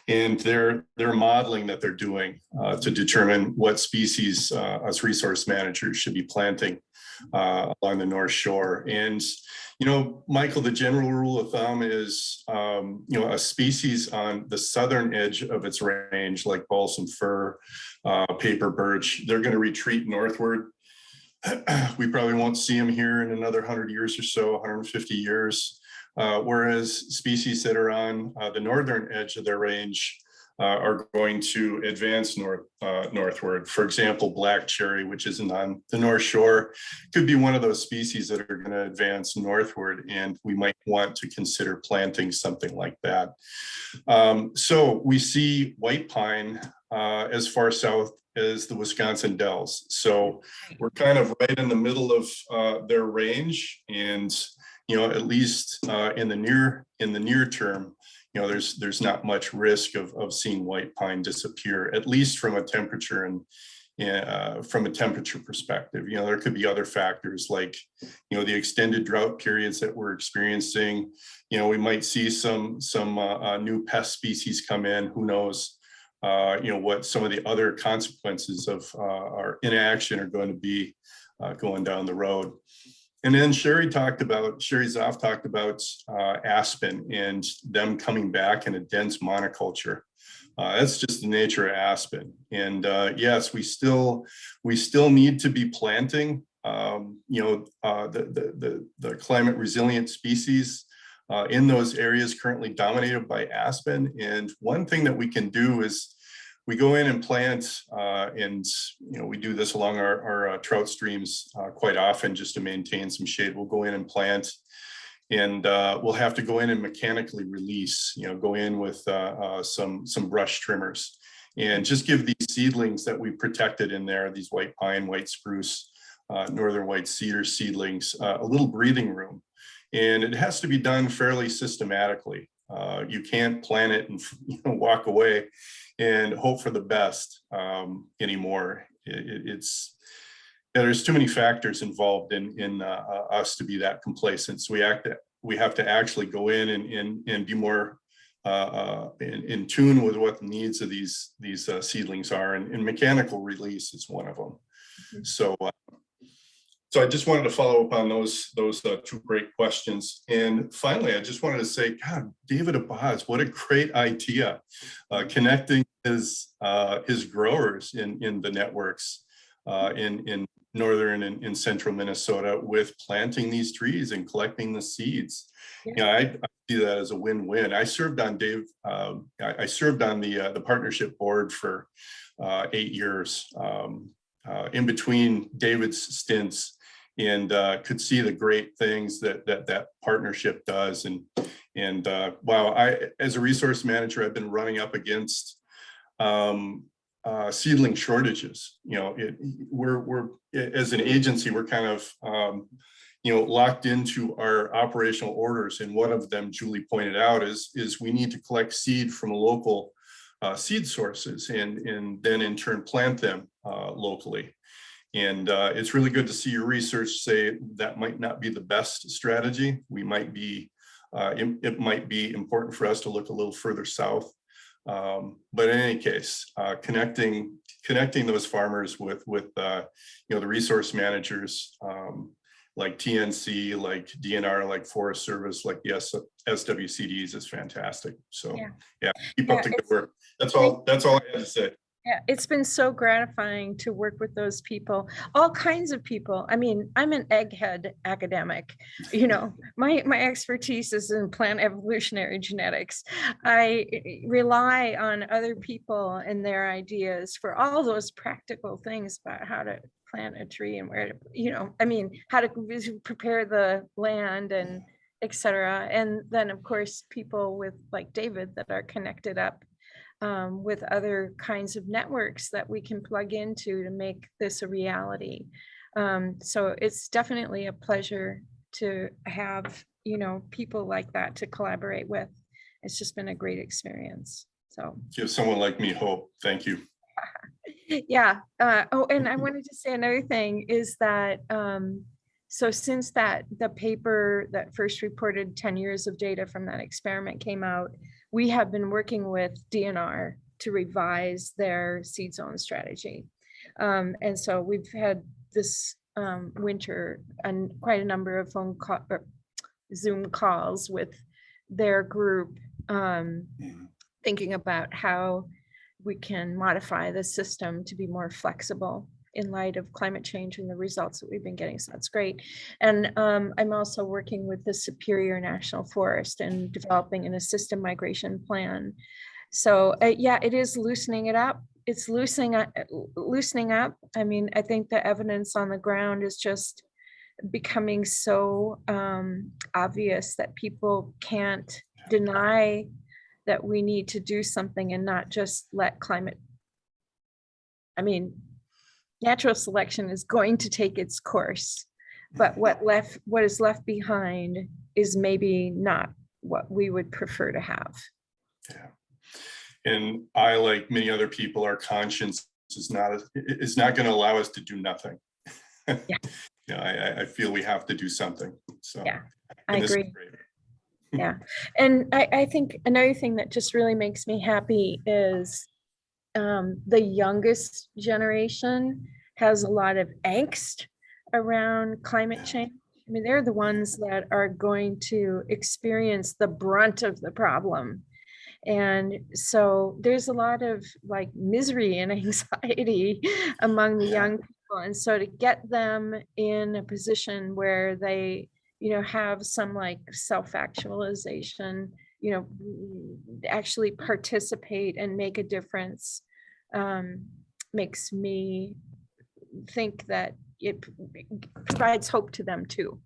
And they're modeling that they're doing to determine what species us resource managers should be planting along the North Shore. And, you know, Michael, the general rule of thumb is, you know, a species on the southern edge of its range, like balsam fir, paper birch, they're going to retreat northward. We probably won't see them here in another 100 years or so, 150 years. Whereas species that are on the northern edge of their range are going to advance northward. For example, black cherry, which isn't on the North Shore, could be one of those species that are going to advance northward, and we might want to consider planting something like that. So we see white pine as far south as the Wisconsin Dells. So we're kind of right in the middle of their range, and you know, at least in the near term, you know, there's not much risk of seeing white pine disappear, at least from a temperature and from a temperature perspective. You know, there could be other factors like, you know, the extended drought periods that we're experiencing. You know, we might see some new pest species come in. Who knows? You know, what some of the other consequences of our inaction are going to be going down the road. And then Sherry Zoff talked about aspen and them coming back in a dense monoculture. That's just the nature of aspen. And yes, we still need to be planting, you know, the climate resilient species in those areas currently dominated by aspen. And one thing that we can do is we go in and plant, and you know, we do this along our trout streams quite often just to maintain some shade. We'll go in and plant, and we'll have to go in and mechanically release, you know, go in with some brush trimmers and just give these seedlings that we protected in there, these white pine, white spruce, northern white cedar seedlings, a little breathing room. And it has to be done fairly systematically. You can't plant it and, you know, walk away and hope for the best anymore. It's there's too many factors involved in us to be that complacent. So we have to actually go in and be more in tune with what the needs of these seedlings are, and mechanical release is one of them. So I just wanted to follow up on those two great questions. And finally, I just wanted to say, God, David Abaz, what a great idea, connecting his growers in the networks in northern and in central Minnesota with planting these trees and collecting the seeds. Yeah. You know, I see that as a win-win. I served on I served on the partnership board for 8 years in between David's stints, and could see the great things that partnership does. And wow, as a resource manager, I've been running up against seedling shortages. You know, we're as an agency, we're kind of you know, locked into our operational orders. And one of them, Julie pointed out, is we need to collect seed from local seed sources and then in turn plant them locally. And it's really good to see your research say that might not be the best strategy. We might be, it might be important for us to look a little further south. But in any case, connecting those farmers with you know, the resource managers, like TNC, like DNR, like Forest Service, like the SWCDs is fantastic. So yeah, keep up the good work. That's all I had to say. Yeah, it's been so gratifying to work with those people, all kinds of people. I mean, I'm an egghead academic. You know, my expertise is in plant evolutionary genetics. I rely on other people and their ideas for all those practical things about how to plant a tree and where to, you know, I mean, how to prepare the land and et cetera. And then of course, people with like David that are connected up with other kinds of networks that we can plug into to make this a reality. So it's definitely a pleasure to have, you know, people like that to collaborate with. It's just been a great experience. So give someone like me hope. Thank you. Yeah. Oh, and I wanted to say another thing is that so since the paper that first reported 10 years of data from that experiment came out, we have been working with DNR to revise their seed zone strategy. And so we've had this winter and quite a number of Zoom calls with their group, thinking about how we can modify the system to be more flexible in light of climate change and the results that we've been getting. So that's great. And I'm also working with the Superior National Forest and developing an assisted migration plan. So yeah, it is loosening it up. It's loosening up. I mean, I think the evidence on the ground is just becoming so obvious that people can't deny that we need to do something and not just let climate. I mean, natural selection is going to take its course, but what is left behind is maybe not what we would prefer to have. Yeah. And I, like many other people, our conscience is not going to allow us to do nothing. Yeah. Yeah, I feel we have to do something. So yeah, I agree. Yeah. And I think another thing that just really makes me happy is the youngest generation has a lot of angst around climate change. I mean, they're the ones that are going to experience the brunt of the problem. And so there's a lot of like misery and anxiety among the young people. And so to get them in a position where they, you know, have some like self-actualization, you know, actually participate and make a difference, makes me think that it provides hope to them too.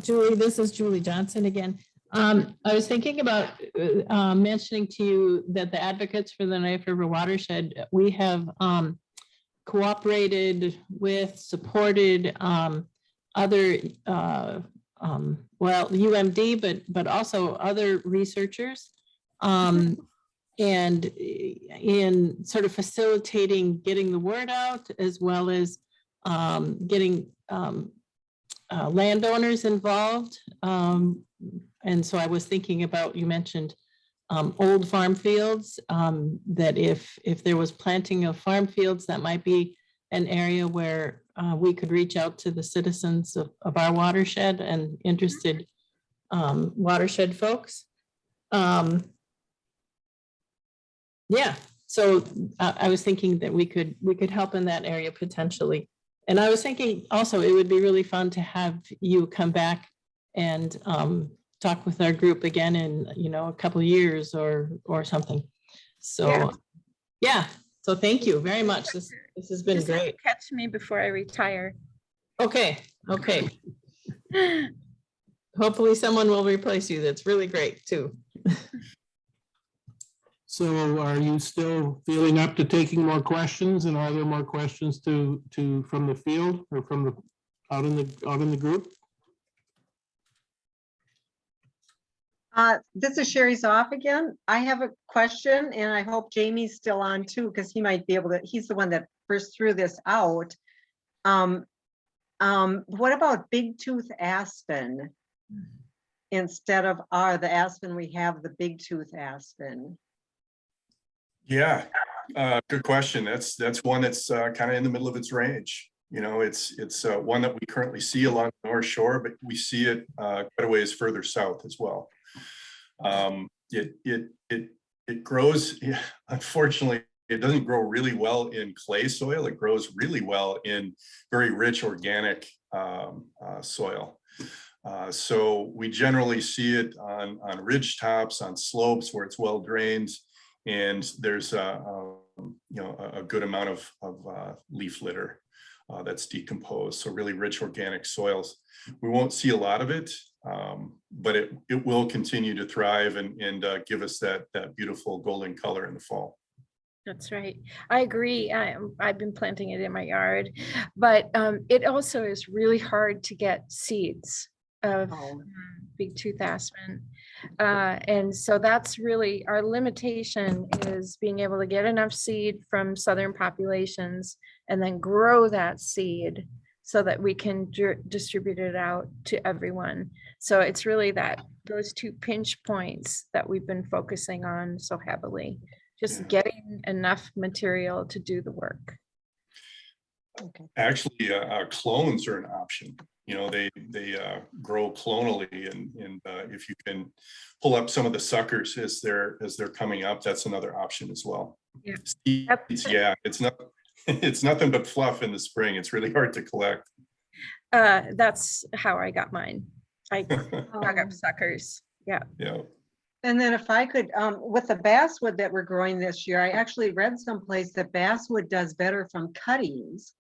Julie, this is Julie Johnson again. I was thinking about mentioning to you that the advocates for the Knife River watershed, we have cooperated with, supported other, well, UMD, but also other researchers, and in sort of facilitating getting the word out, as well as getting landowners involved. And so I was thinking about, you mentioned old farm fields, that if there was planting of farm fields, that might be an area where we could reach out to the citizens of our watershed and interested watershed folks. Yeah, so I was thinking that we could help in that area potentially. And I was thinking also it would be really fun to have you come back and talk with our group again in, a couple of years or something. So, yeah. So thank you very much. This has been Just great. catch me before I retire. Okay. Hopefully someone will replace you. That's really great too. So are you still feeling up to taking more questions, and are there more questions from the field or from the out in the group? This is Sherry Zoff again. I have a question, and I hope Jamie's still on too, because he might be able to, he's the one that first threw this out. What about big tooth aspen instead of the aspen we have, the big tooth aspen? Yeah, good question. That's one that's kind of in the middle of its range. It's one that we currently see along the North Shore, but we see it quite a ways further south as well. It grows. Unfortunately, it doesn't grow really well in clay soil. It grows really well in very rich organic soil. So we generally see it on ridge tops, on slopes where it's well drained, and there's a good amount of leaf litter that's decomposed. So really rich organic soils. We won't see a lot of it, but it will continue to thrive and give us that beautiful golden color in the fall. That's right. I agree. I've been planting it in my yard, but it also is really hard to get seeds of big tooth aspen. And so that's really our limitation, is being able to get enough seed from southern populations and then grow that seed so that we can distribute it out to everyone. So it's really those two pinch points that we've been focusing on so heavily, just getting enough material to do the work. Actually, clones are an option. They grow clonally, and if you can pull up some of the suckers as they're coming up, that's another option as well. It's nothing but fluff in the spring. It's really hard to collect. That's how I got mine. I dug up suckers. Yeah. And then if I could, with the basswood that we're growing this year, I actually read someplace that basswood does better from cuttings.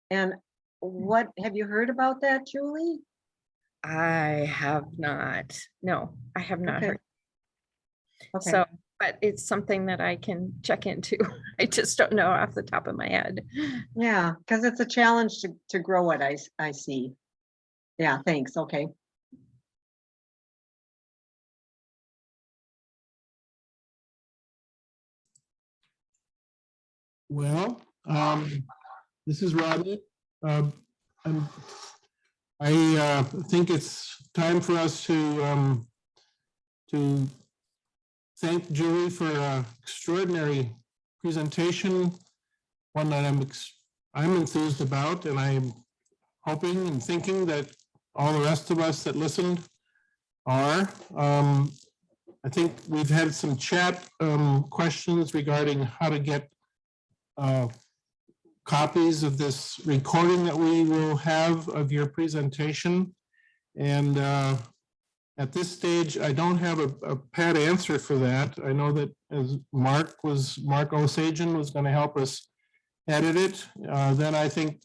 And what, have you heard about that, Julie? I have not. No, I have not heard. Okay. So, but it's something that I can check into. I just don't know off the top of my head. Yeah, because it's a challenge to grow it, I see. Yeah, thanks. Okay. Well, this is Rodney. I think it's time for us to thank Julie for an extraordinary presentation, one that I'm enthused about, and I'm hoping and thinking that all the rest of us that listened are. I think we've had some chat questions regarding how to get copies of this recording that we will have of your presentation. And at this stage, I don't have a pat answer for that. I know that as Mark Osagian was going to help us edit it. Then I think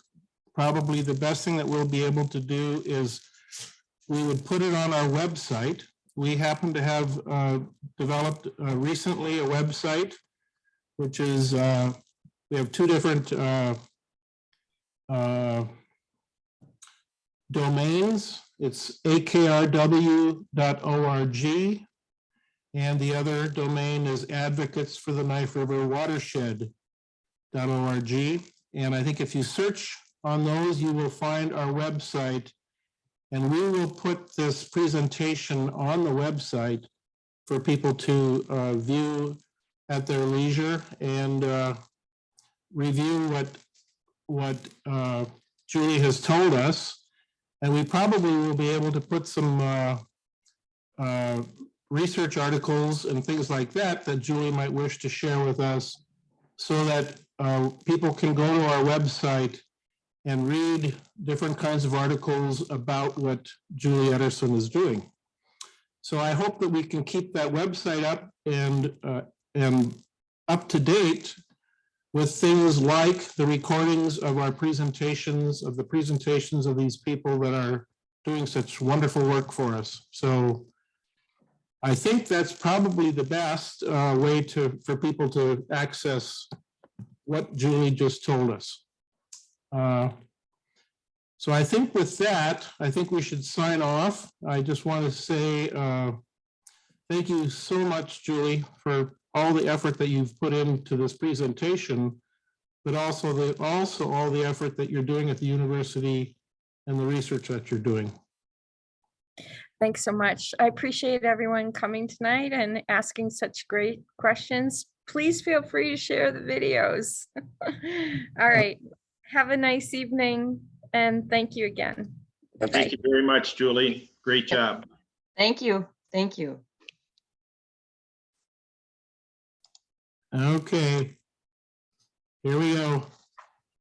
probably the best thing that we'll be able to do is we would put it on our website. We happen to have developed recently a website, which is we have two different domains. It's AKRW.org, and the other domain is Advocates for the Knife River Watershed.org. And I think if you search on those, you will find our website, and we will put this presentation on the website for people to view at their leisure and review what Julie has told us. And we probably will be able to put some research articles and things like that that Julie might wish to share with us, so that people can go to our website and read different kinds of articles about what Julie Etterson is doing. So I hope that we can keep that website up and up to date with things like the recordings of our presentations, of the presentations of these people that are doing such wonderful work for us. So I think that's probably the best way for people to access what Julie just told us. So I think with that, I think we should sign off. I just want to say thank you so much, Julie, for all the effort that you've put into this presentation, but also all the effort that you're doing at the university and the research that you're doing. Thanks so much. I appreciate everyone coming tonight and asking such great questions. Please feel free to share the videos. All right. Have a nice evening and thank you again. Thank you very much, Julie. Great job. Thank you. Thank you. Okay. Here we go.